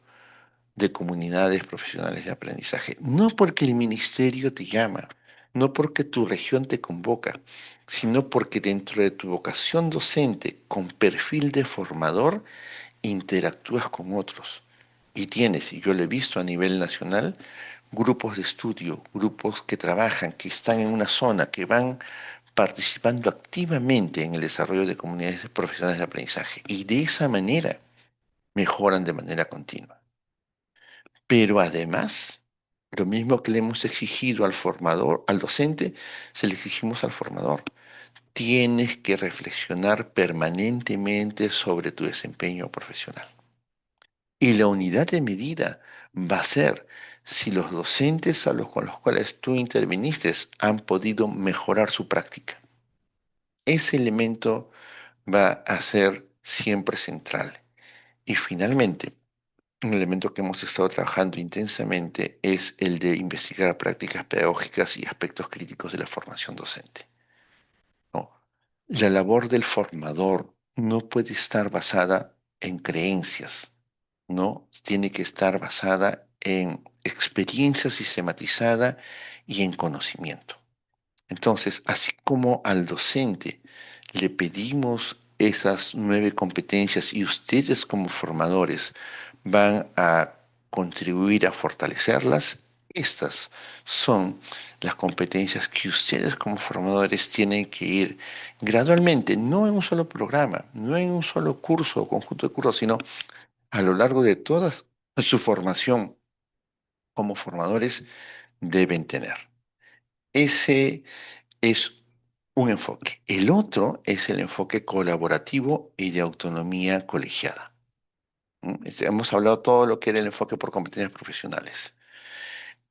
de comunidades profesionales de aprendizaje. No porque el ministerio te llama, no porque tu región te convoca, sino porque dentro de tu vocación docente con perfil de formador interactúas con otros. Y tienes, y yo lo he visto a nivel nacional, grupos de estudio, grupos que trabajan, que están en una zona, que van participando activamente en el desarrollo de comunidades profesionales de aprendizaje. Y de esa manera mejoran de manera continua. Pero además, lo mismo que le hemos exigido al formador, al docente, se le exigimos al formador. Tienes que reflexionar permanentemente sobre tu desempeño profesional. Y la unidad de medida va a ser si los docentes con los cuales tú interviniste han podido mejorar su práctica. Ese elemento va a ser siempre central. Y finalmente, un elemento que hemos estado trabajando intensamente es el de investigar prácticas pedagógicas y aspectos críticos de la formación docente. No. La labor del formador no puede estar basada en creencias, ¿no? Tiene que estar basada en experiencia sistematizada y en conocimiento. Entonces, así como al docente le pedimos esas 9 competencias y ustedes como formadores van a contribuir a fortalecerlas, estas son las competencias que ustedes como formadores tienen que ir gradualmente, no en un solo programa, no en un solo curso o conjunto de cursos, sino a lo largo de toda su formación como formadores deben tener. Ese es un enfoque. El otro es el enfoque colaborativo y de autonomía colegiada. Hemos hablado todo lo que era el enfoque por competencias profesionales.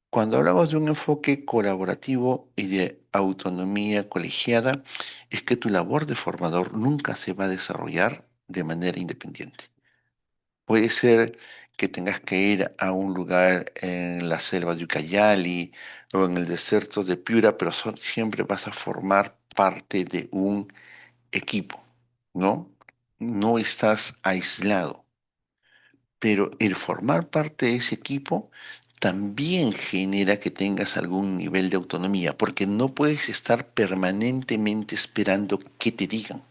Cuando hablamos de un enfoque colaborativo y de autonomía colegiada, es que tu labor de formador nunca se va a desarrollar de manera independiente. Puede ser que tengas que ir a un lugar en la selva de Ucayali o en el desierto de Piura, pero siempre vas a formar parte de un equipo, ¿no? No estás aislado, pero el formar parte de ese equipo también genera que tengas algún nivel de autonomía, porque no puedes estar permanentemente esperando que te digan,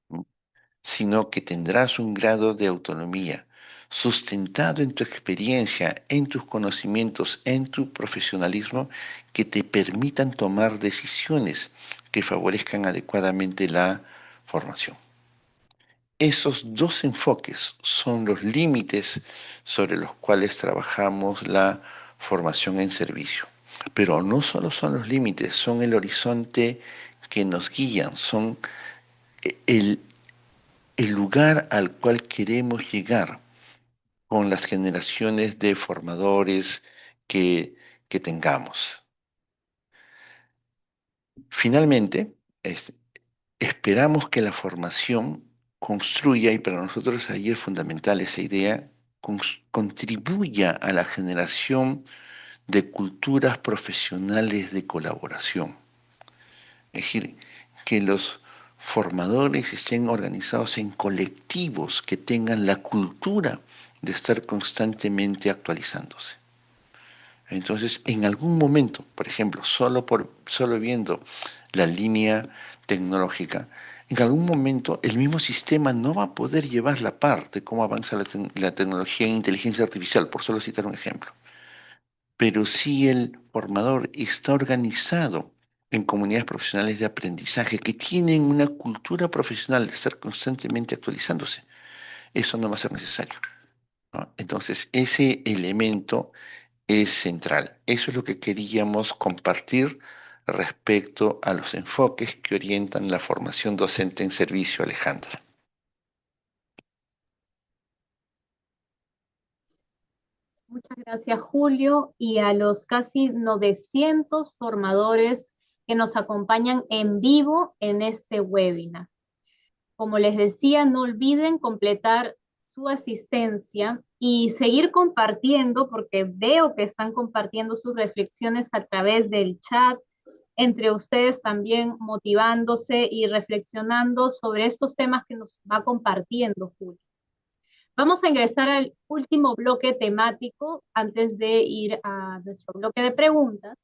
¿no? Sino que tendrás un grado de autonomía sustentado en tu experiencia, en tus conocimientos, en tu profesionalismo, que te permitan tomar decisiones que favorezcan adecuadamente la formación. Esos dos enfoques son los límites sobre los cuales trabajamos la formación en servicio. Pero no solo son los límites, son el horizonte que nos guían, son el lugar al cual queremos llegar con las generaciones de formadores que tengamos. Finalmente, esperamos que la formación construya, y para nosotros ahí es fundamental esa idea, contribuya a la generación de culturas profesionales de colaboración. Es decir, que los formadores estén organizados en colectivos que tengan la cultura de estar constantemente actualizándose. Entonces, en algún momento, por ejemplo, solo viendo la línea tecnológica, en algún momento el mismo sistema no va a poder llevar la par de cómo avanza la tecnología en inteligencia artificial, por solo citar un ejemplo. Pero si el formador está organizado en comunidades profesionales de aprendizaje que tienen una cultura profesional de estar constantemente actualizándose, eso no va a ser necesario, ¿no? Entonces, ese elemento es central. Eso es lo que queríamos compartir respecto a los enfoques que orientan la formación docente en servicio, Alejandra. Muchas gracias, Julio, y a los casi 900 formadores que nos acompañan en vivo en este webinar. Como les decía, no olviden completar su asistencia y seguir compartiendo, porque veo que están compartiendo sus reflexiones a través del chat, entre ustedes también motivándose y reflexionando sobre estos temas que nos va compartiendo Julio. Vamos a ingresar al último bloque temático antes de ir a nuestro bloque de preguntas.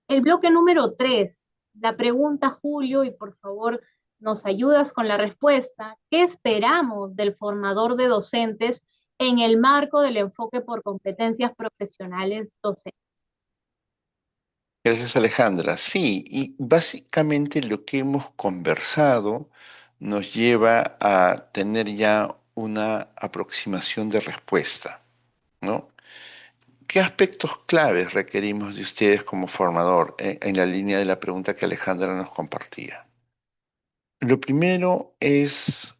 El bloque número 3, la pregunta, Julio, y por favor nos ayudas con la respuesta. ¿Qué esperamos del formador de docentes en el marco del enfoque por competencias profesionales docentes? Gracias, Alejandra. Sí, y básicamente lo que hemos conversado nos lleva a tener ya una aproximación de respuesta, ¿no? ¿Qué aspectos claves requerimos de ustedes como formador en la línea de la pregunta que Alejandra nos compartía? Lo primero es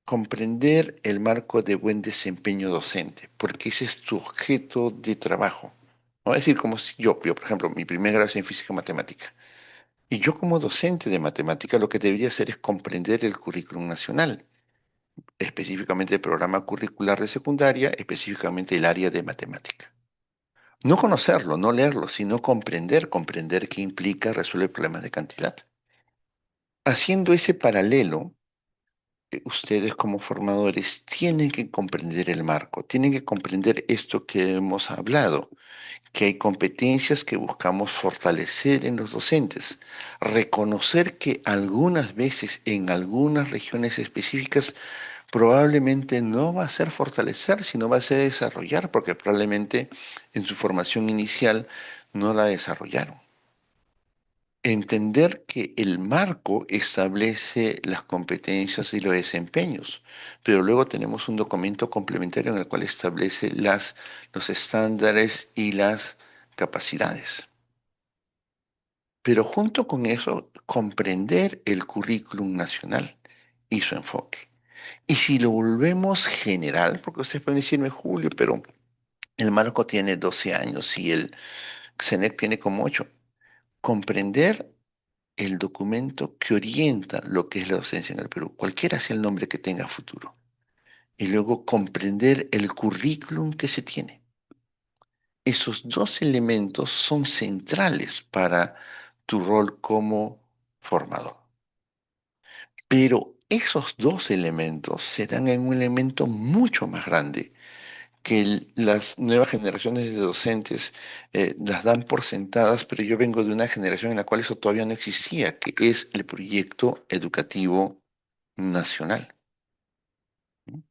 comprender el marco de buen desempeño docente, porque ese es tu objeto de trabajo. ¿No? Es decir, como si yo, por ejemplo, mi primer grado es en física y matemática. Y yo como docente de matemática lo que debería hacer es comprender el currículum nacional, específicamente el programa curricular de secundaria, específicamente el área de matemática. No conocerlo, no leerlo, sino comprender qué implica resolver problemas de cantidad. Haciendo ese paralelo, ustedes como formadores tienen que comprender el marco, tienen que comprender esto que hemos hablado, que hay competencias que buscamos fortalecer en los docentes, reconocer que algunas veces en algunas regiones específicas probablemente no va a ser fortalecer, sino va a ser desarrollar, porque probablemente en su formación inicial no la desarrollaron. Entender que el marco establece las competencias y los desempeños, pero luego tenemos un documento complementario en el cual establece los estándares y las capacidades. Pero junto con eso, comprender el currículum nacional y su enfoque. Y si lo volvemos general, porque ustedes pueden decirme, Julio, pero el marco tiene 12 años y el CENEC tiene como 8. Comprender el documento que orienta lo que es la docencia en el Perú, cualquiera sea el nombre que tenga a futuro. Y luego comprender el currículum que se tiene. Esos dos elementos son centrales para tu rol como formador. Pero esos dos elementos se dan en un elemento mucho más grande que las nuevas generaciones de docentes las dan por sentadas, pero yo vengo de una generación en la cual eso todavía no existía, que es el proyecto educativo nacional. En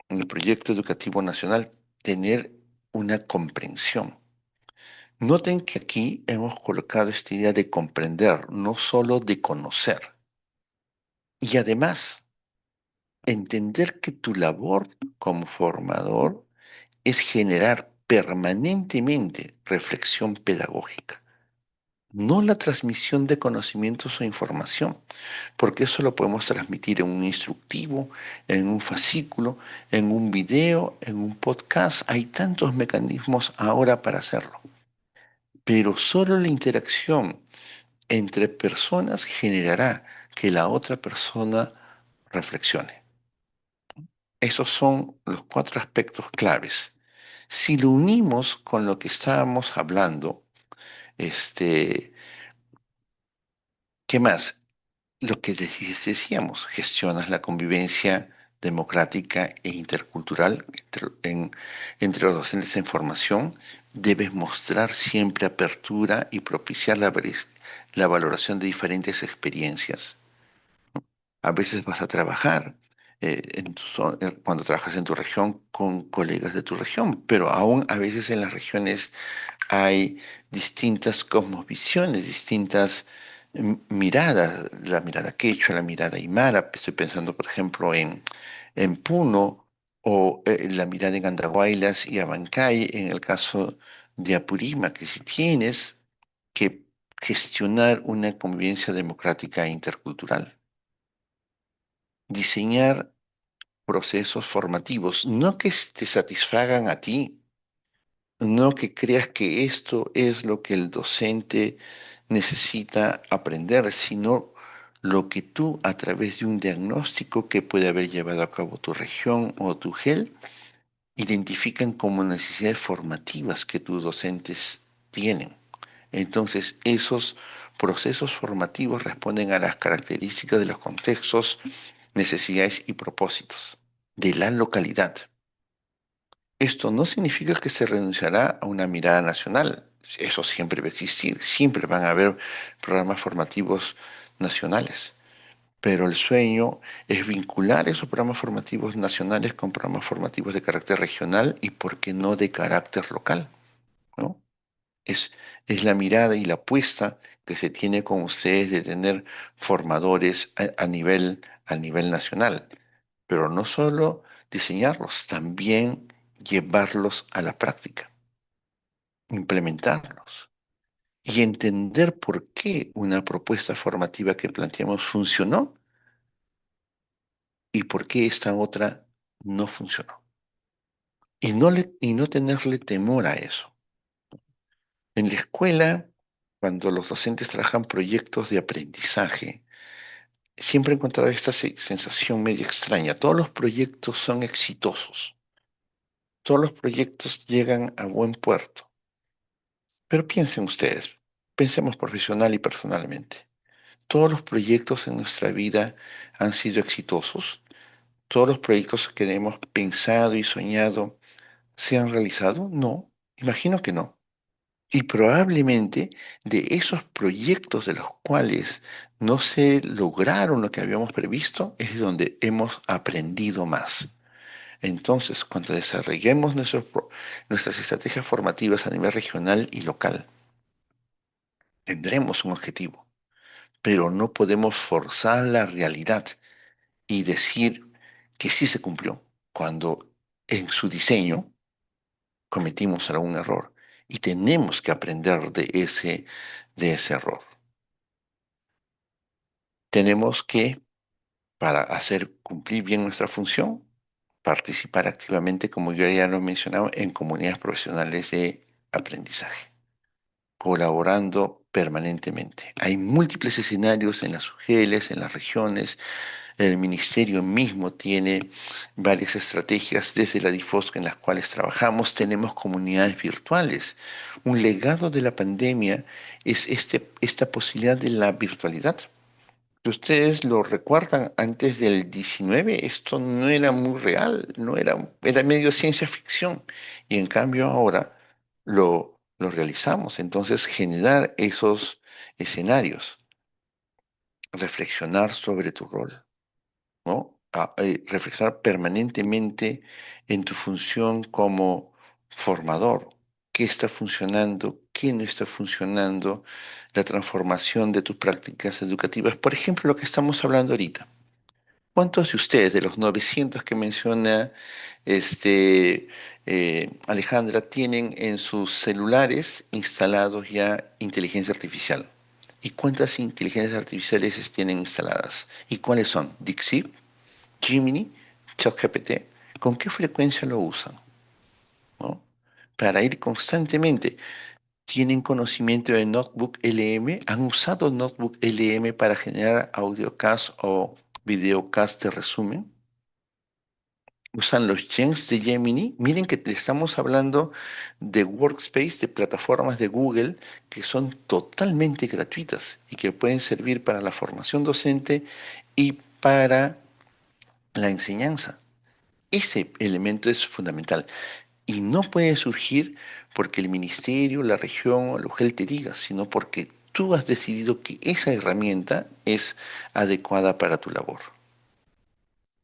el proyecto educativo nacional, tener una comprensión. Noten que aquí hemos colocado esta idea de comprender, no solo de conocer. Y además, entender que tu labor como formador es generar permanentemente reflexión pedagógica, no la transmisión de conocimientos o información, porque eso lo podemos transmitir en un instructivo, en un fascículo, en un video, en un podcast. Hay tantos mecanismos ahora para hacerlo, pero solo la interacción entre personas generará que la otra persona reflexione. Esos son los 4 aspectos claves. Si lo unimos con lo que estábamos hablando, ¿qué más? Lo que decíamos, gestionas la convivencia democrática e intercultural entre los docentes en formación, debes mostrar siempre apertura y propiciar la valoración de diferentes experiencias. A veces vas a trabajar cuando trabajas en tu región con colegas de tu región, pero aún a veces en las regiones hay distintas cosmovisiones, distintas miradas, la mirada quechua, la mirada aymara. Estoy pensando, por ejemplo, en Puno o la mirada en Andahuaylas y Abancay, en el caso de Apurímac, que si tienes que gestionar una convivencia democrática e intercultural. Diseñar procesos formativos, no que te satisfagan a ti, no que creas que esto es lo que el docente necesita aprender, sino lo que tú a través de un diagnóstico que puede haber llevado a cabo tu región o tu GEL, identifican como necesidades formativas que tus docentes tienen. Entonces, esos procesos formativos responden a las características de los contextos, necesidades y propósitos. de la localidad. Esto no significa que se renunciará a una mirada nacional. Eso siempre va a existir, siempre van a haber programas formativos nacionales. Pero el sueño es vincular esos programas formativos nacionales con programas formativos de carácter regional y, ¿por qué no, de carácter local? ¿No? Es, es la mirada y la apuesta que se tiene con ustedes de tener formadores a nivel nacional, pero no solo diseñarlos, también llevarlos a la práctica, implementarlos y entender por qué una propuesta formativa que planteamos funcionó y por qué esta otra no funcionó. Y no tenerle temor a eso. En la escuela, cuando los docentes trabajan proyectos de aprendizaje, siempre he encontrado esta sensación media extraña. Todos los proyectos son exitosos. Todos los proyectos llegan a buen puerto. Pero piensen ustedes, pensemos profesional y personalmente. ¿Todos los proyectos en nuestra vida han sido exitosos? ¿Todos los proyectos que hemos pensado y soñado se han realizado? No, imagino que no. Y probablemente de esos proyectos de los cuales no se lograron lo que habíamos previsto es donde hemos aprendido más. Entonces, cuando desarrollemos nuestras estrategias formativas a nivel regional y local, tendremos un objetivo, pero no podemos forzar la realidad y decir que sí se cumplió, cuando en su diseño cometimos algún error y tenemos que aprender de ese error. Tenemos que, para hacer cumplir bien nuestra función, participar activamente, como yo ya lo he mencionado, en comunidades profesionales de aprendizaje, colaborando permanentemente. Hay múltiples escenarios en las UGELs, en las regiones. El ministerio mismo tiene varias estrategias desde la DIFOSC en las cuales trabajamos. Tenemos comunidades virtuales. Un legado de la pandemia es esta posibilidad de la virtualidad. Si ustedes lo recuerdan, antes del 19, esto no era muy real, era medio ciencia ficción. Y en cambio ahora lo realizamos. Entonces, generar esos escenarios, reflexionar sobre tu rol, ¿no? Reflexionar permanentemente en tu función como formador. ¿Qué está funcionando? ¿Qué no está funcionando? La transformación de tus prácticas educativas. Por ejemplo, lo que estamos hablando ahorita. ¿Cuántos de ustedes, de los 900 que menciona Alejandra, tienen en sus celulares instalados ya inteligencia artificial? ¿Y cuántas inteligencias artificiales tienen instaladas? ¿Y cuáles son? ¿DeepSeek, Gemini, ChatGPT? ¿Con qué frecuencia lo usan? ¿No? Para ir constantemente. ¿Tienen conocimiento de Notebook LM? ¿Han usado Notebook LM para generar audiocast o videocast de resumen? ¿Usan los gens de Gemini? Miren que te estamos hablando de workspace, de plataformas de Google que son totalmente gratuitas y que pueden servir para la formación docente y para la enseñanza. Ese elemento es fundamental y no puede surgir porque el ministerio, la región o el UGEL te diga, sino porque tú has decidido que esa herramienta es adecuada para tu labor.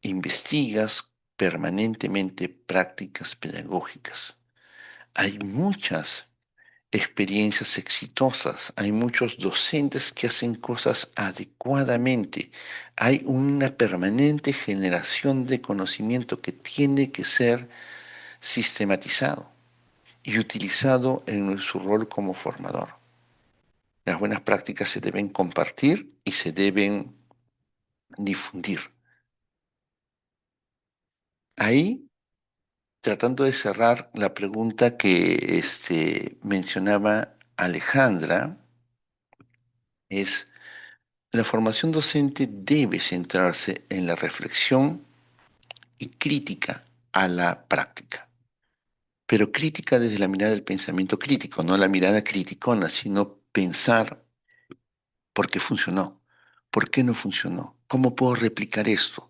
Investigas permanentemente prácticas pedagógicas. Hay muchas experiencias exitosas, hay muchos docentes que hacen cosas adecuadamente, hay una permanente generación de conocimiento que tiene que ser sistematizado y utilizado en su rol como formador. Las buenas prácticas se deben compartir y se deben difundir. Ahí, tratando de cerrar la pregunta que mencionaba Alejandra, es la formación docente debe centrarse en la reflexión y crítica a la práctica, pero crítica desde la mirada del pensamiento crítico, no la mirada criticona, sino pensar por qué funcionó, por qué no funcionó, cómo puedo replicar esto,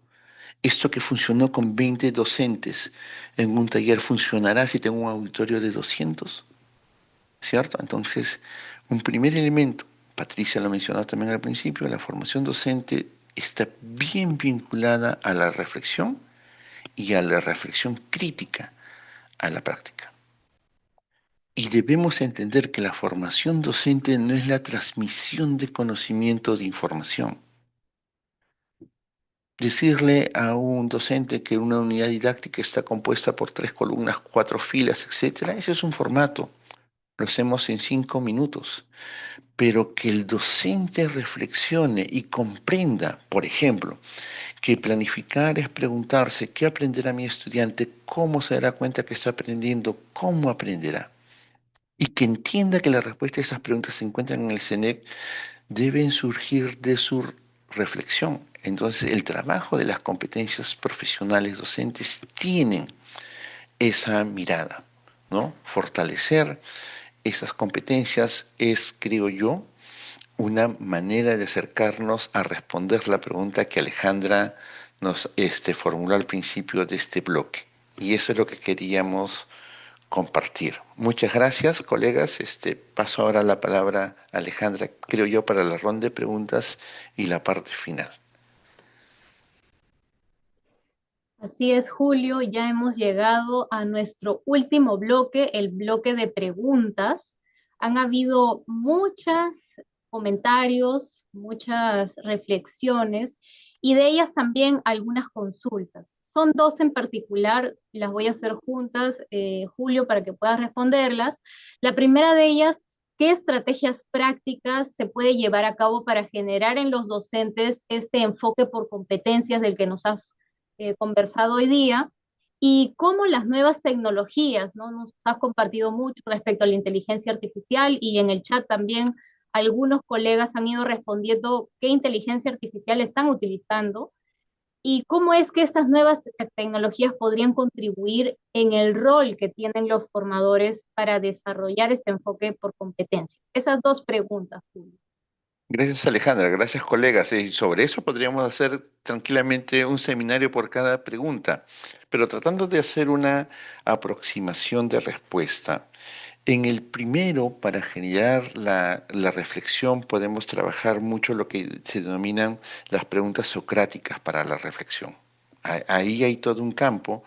Esto que funcionó con 20 docentes en un taller funcionará si tengo un auditorio de 200, ¿cierto? Entonces, un primer elemento, Patricia lo mencionó también al principio, la formación docente está bien vinculada a la reflexión y a la reflexión crítica a la práctica. Y debemos entender que la formación docente no es la transmisión de conocimiento de información. Decirle a un docente que una unidad didáctica está compuesta por 3 columnas, 4 filas, etcétera, ese es un formato. Lo hacemos en 5 minutos. Pero que el docente reflexione y comprenda, por ejemplo, que planificar es preguntarse qué aprenderá mi estudiante, cómo se dará cuenta que está aprendiendo, cómo aprenderá. Y que entienda que la respuesta a esas preguntas se encuentran en el CENEP, deben surgir de su reflexión. Entonces, el trabajo de las competencias profesionales docentes tienen esa mirada, ¿no? Fortalecer esas competencias es, creo yo, una manera de acercarnos a responder la pregunta que Alejandra nos formuló al principio de este bloque. Y eso es lo que queríamos compartir. Muchas gracias, colegas. Paso ahora la palabra a Alejandra, creo yo, para la ronda de preguntas y la parte final. Así es, Julio, ya hemos llegado a nuestro último bloque, el bloque de preguntas. Han habido muchos comentarios, muchas reflexiones y de ellas también algunas consultas. Son dos en particular, las voy a hacer juntas, Julio, para que puedas responderlas. La primera de ellas, ¿qué estrategias prácticas se puede llevar a cabo para generar en los docentes este enfoque por competencias del que nos has conversado hoy día y cómo las nuevas tecnologías, ¿no? Nos has compartido mucho respecto a la inteligencia artificial y en el chat también algunos colegas han ido respondiendo qué inteligencia artificial están utilizando y cómo es que estas nuevas tecnologías podrían contribuir en el rol que tienen los formadores para desarrollar este enfoque por competencias. Esas dos preguntas, Julio. Gracias, Alejandra. Gracias, colegas. Y sobre eso podríamos hacer tranquilamente un seminario por cada pregunta, pero tratando de hacer una aproximación de respuesta. En el primero, para generar la reflexión, podemos trabajar mucho lo que se denominan las preguntas socráticas para la reflexión. Ahí hay todo un campo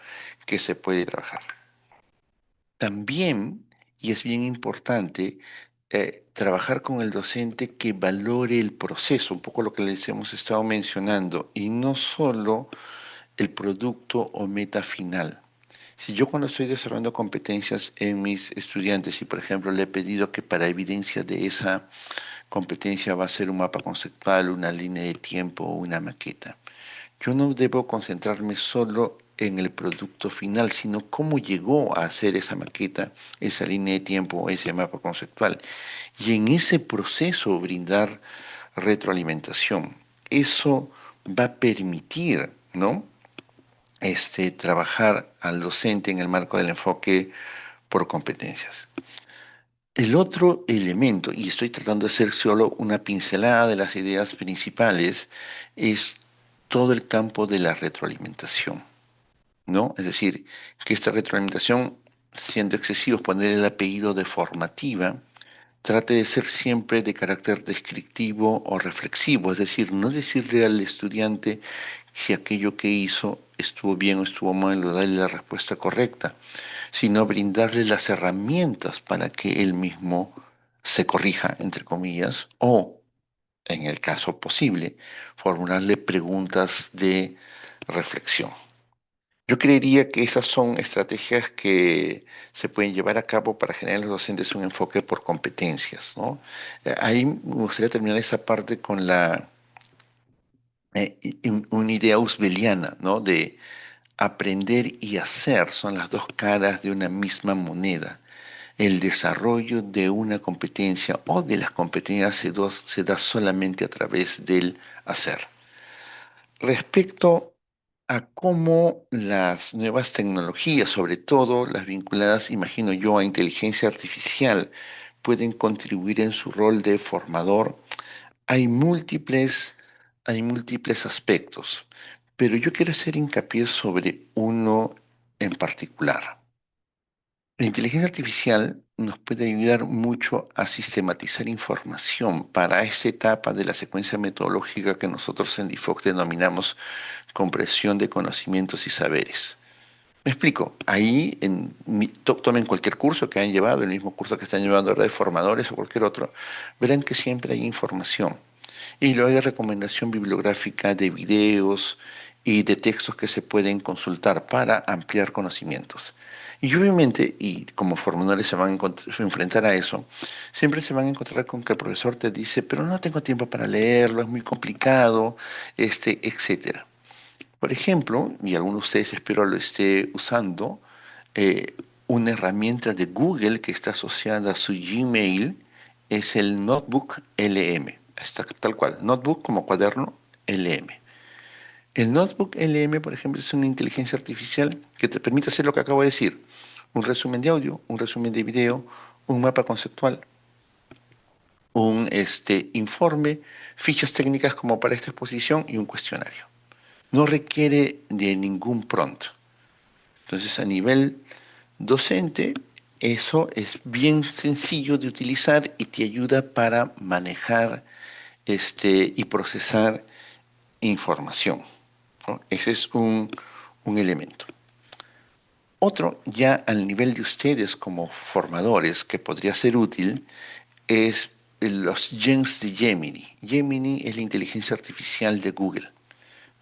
que se puede trabajar. También, y es bien importante, trabajar con el docente que valore el proceso, un poco lo que les hemos estado mencionando, y no solo el producto o meta final. Si yo cuando estoy desarrollando competencias en mis estudiantes y por ejemplo le he pedido que para evidencia de esa competencia va a ser un mapa conceptual, una línea de tiempo o una maqueta, yo no debo concentrarme solo en el producto final, sino cómo llegó a hacer esa maqueta, esa línea de tiempo, ese mapa conceptual. Y en ese proceso brindar retroalimentación. Eso va a permitir, ¿no? Trabajar al docente en el marco del enfoque por competencias. El otro elemento, y estoy tratando de hacer solo una pincelada de las ideas principales, es todo el campo de la retroalimentación, ¿no? Es decir, que esta retroalimentación, siendo excesivos, poner el apellido de formativa, trate de ser siempre de carácter descriptivo o reflexivo, es decir, no decirle al estudiante si aquello que hizo estuvo bien o estuvo mal, o darle la respuesta correcta, sino brindarle las herramientas para que él mismo se corrija, entre comillas, o, en el caso posible, formularle preguntas de reflexión. Yo creería que esas son estrategias que se pueden llevar a cabo para generar en los docentes un enfoque por competencias, ¿no? Ahí me gustaría terminar esa parte con una idea ausbeliana, ¿no? De aprender y hacer son las dos caras de una misma moneda. El desarrollo de una competencia o de las competencias se da solamente a través del hacer. Respecto a cómo las nuevas tecnologías, sobre todo las vinculadas, imagino yo, a inteligencia artificial, pueden contribuir en su rol de formador, hay múltiples aspectos, pero yo quiero hacer hincapié sobre uno en particular. La inteligencia artificial nos puede ayudar mucho a sistematizar información para esta etapa de la secuencia metodológica que nosotros en DIFOC denominamos compresión de conocimientos y saberes. Me explico. Ahí tomen cualquier curso que hayan llevado, el mismo curso que están llevando ahora de formadores o cualquier otro, verán que siempre hay información. Y luego hay recomendación bibliográfica de videos y de textos que se pueden consultar para ampliar conocimientos. Y obviamente, y como formadores se van a enfrentar a eso, siempre se van a encontrar con que el profesor te dice, pero no tengo tiempo para leerlo, es muy complicado, etcétera. Por ejemplo, y alguno de ustedes espero lo esté usando, una herramienta de Google que está asociada a su Gmail es el Notebook LM. Está tal cual, Notebook como cuaderno LM. El Notebook LM, por ejemplo, es una inteligencia artificial que te permite hacer lo que acabo de decir. Un resumen de audio, un resumen de video, un mapa conceptual, un informe, fichas técnicas como para esta exposición y un cuestionario. No requiere de ningún prompt. Entonces, a nivel docente, eso es bien sencillo de utilizar y te ayuda para manejar y procesar información, ¿no? Ese es un elemento. Otro, ya al nivel de ustedes como formadores, que podría ser útil, es los gens de Gemini. Gemini es la inteligencia artificial de Google,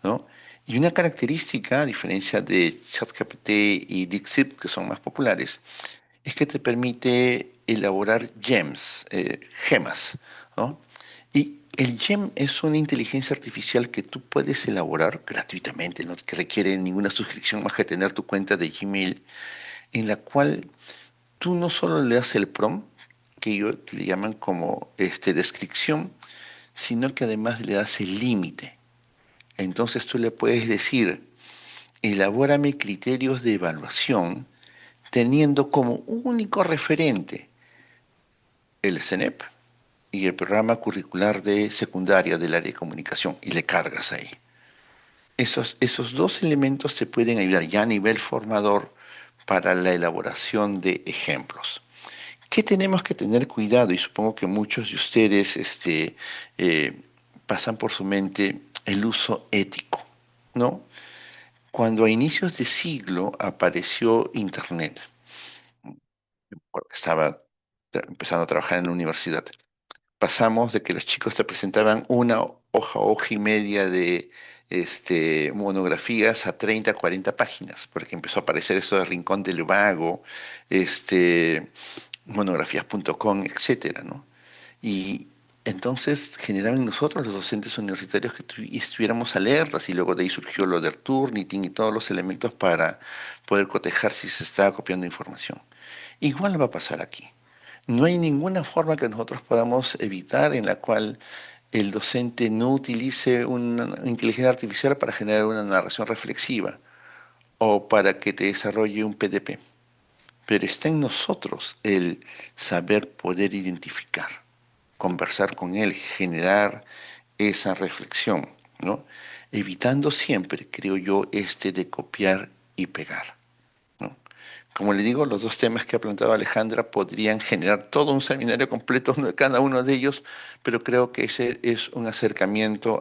¿no? Y una característica, a diferencia de ChatGPT y DeepSeek, que son más populares, es que te permite elaborar gemas, ¿no? Y el gem es una inteligencia artificial que tú puedes elaborar gratuitamente, no te requiere ninguna suscripción más que tener tu cuenta de Gmail, en la cual tú no solo le das el prompt, que ellos le llaman como descripción, sino que además le das el límite. Entonces tú le puedes decir, elabórame criterios de evaluación teniendo como único referente el CENEP y el programa curricular de secundaria del área de comunicación y le cargas ahí. Esos dos elementos te pueden ayudar ya a nivel formador para la elaboración de ejemplos. ¿Qué tenemos que tener cuidado? Y supongo que muchos de ustedes pasan por su mente el uso ético, ¿no? Cuando a inicios de siglo apareció Internet, porque estaba empezando a trabajar en la universidad, pasamos de que los chicos te presentaban una hoja y media de monografías a 30, 40 páginas, porque empezó a aparecer eso de Rincón del Vago, monografías.com, etcétera, ¿no? Y entonces generaban nosotros, los docentes universitarios, que estuviéramos alertas, y luego de ahí surgió lo del Turnitin y todos los elementos para poder cotejar si se estaba copiando información. Igual va a pasar aquí. No hay ninguna forma que nosotros podamos evitar en la cual el docente no utilice una inteligencia artificial para generar una narración reflexiva o para que te desarrolle un PDP. Pero está en nosotros el saber poder identificar, conversar con él, generar esa reflexión, ¿no? Evitando siempre, creo yo, de copiar y pegar, ¿no? Como le digo, los dos temas que ha planteado Alejandra podrían generar todo un seminario completo de cada uno de ellos, pero creo que ese es un acercamiento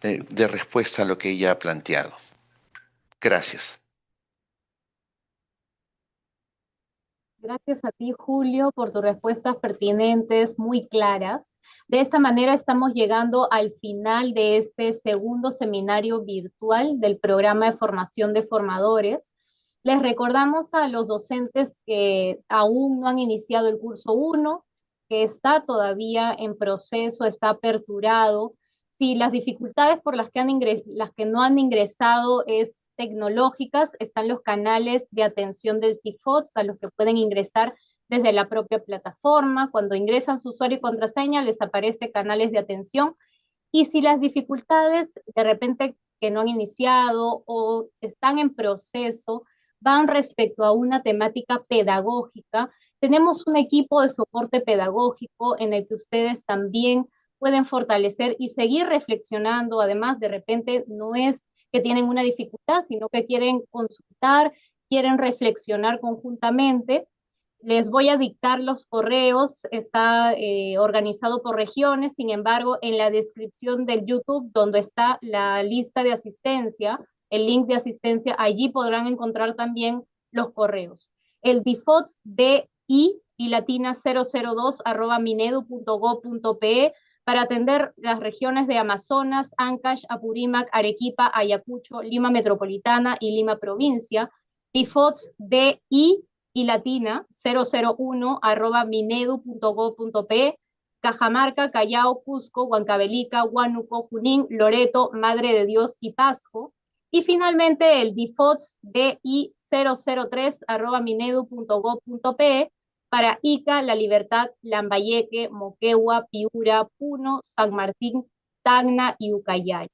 de respuesta a lo que ella ha planteado. Gracias. Gracias a ti, Julio, por tus respuestas pertinentes, muy claras. De esta manera estamos llegando al final de este segundo seminario virtual del programa de formación de formadores. Les recordamos a los docentes que aún no han iniciado el curso 1, que está todavía en proceso, está aperturado. Si las dificultades por las que no han ingresado es tecnológicas, están los canales de atención del CIFOT, a los que pueden ingresar desde la propia plataforma. Cuando ingresan su usuario y contraseña, les aparece canales de atención. Y si las dificultades de repente que no han iniciado o están en proceso van respecto a una temática pedagógica, tenemos un equipo de soporte pedagógico en el que ustedes también pueden fortalecer y seguir reflexionando. Además, de repente no es que tienen una dificultad, sino que quieren consultar, quieren reflexionar conjuntamente. Les voy a dictar los correos, está organizado por regiones, sin embargo, en la descripción del YouTube, donde está la lista de asistencia, el link de asistencia, allí podrán encontrar también los correos. El DIFOTS DI y latina 002@minedu.gov.pe para atender las regiones de Amazonas, Ancash, Apurímac, Arequipa, Ayacucho, Lima Metropolitana y Lima Provincia. DIFOTS DI y latina 001@minedu.gov.pe, Cajamarca, Callao, Cusco, Huancavelica, Huánuco, Junín, Loreto, Madre de Dios y Pasco. Y finalmente el DIFOTS DI 003@minedu.gov.pe para Ica, La Libertad, Lambayeque, Moquegua, Piura, Puno, San Martín, Tacna y Ucayali.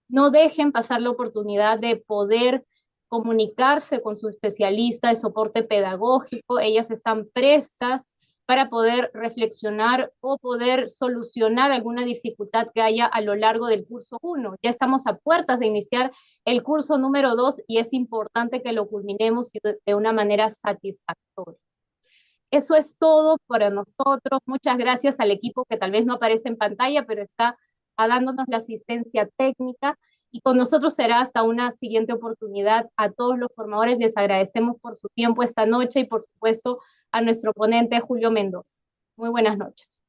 No dejen pasar la oportunidad de poder comunicarse con su especialista de soporte pedagógico. Ellas están prestas para poder reflexionar o poder solucionar alguna dificultad que haya a lo largo del curso 1. Ya estamos a puertas de iniciar el curso número 2 y es importante que lo culminemos de una manera satisfactoria. Eso es todo para nosotros. Muchas gracias al equipo que tal vez no aparece en pantalla, pero está dándonos la asistencia técnica. Y con nosotros será hasta una siguiente oportunidad. A todos los formadores les agradecemos por su tiempo esta noche y por supuesto a nuestro ponente Julio Mendoza. Muy buenas noches.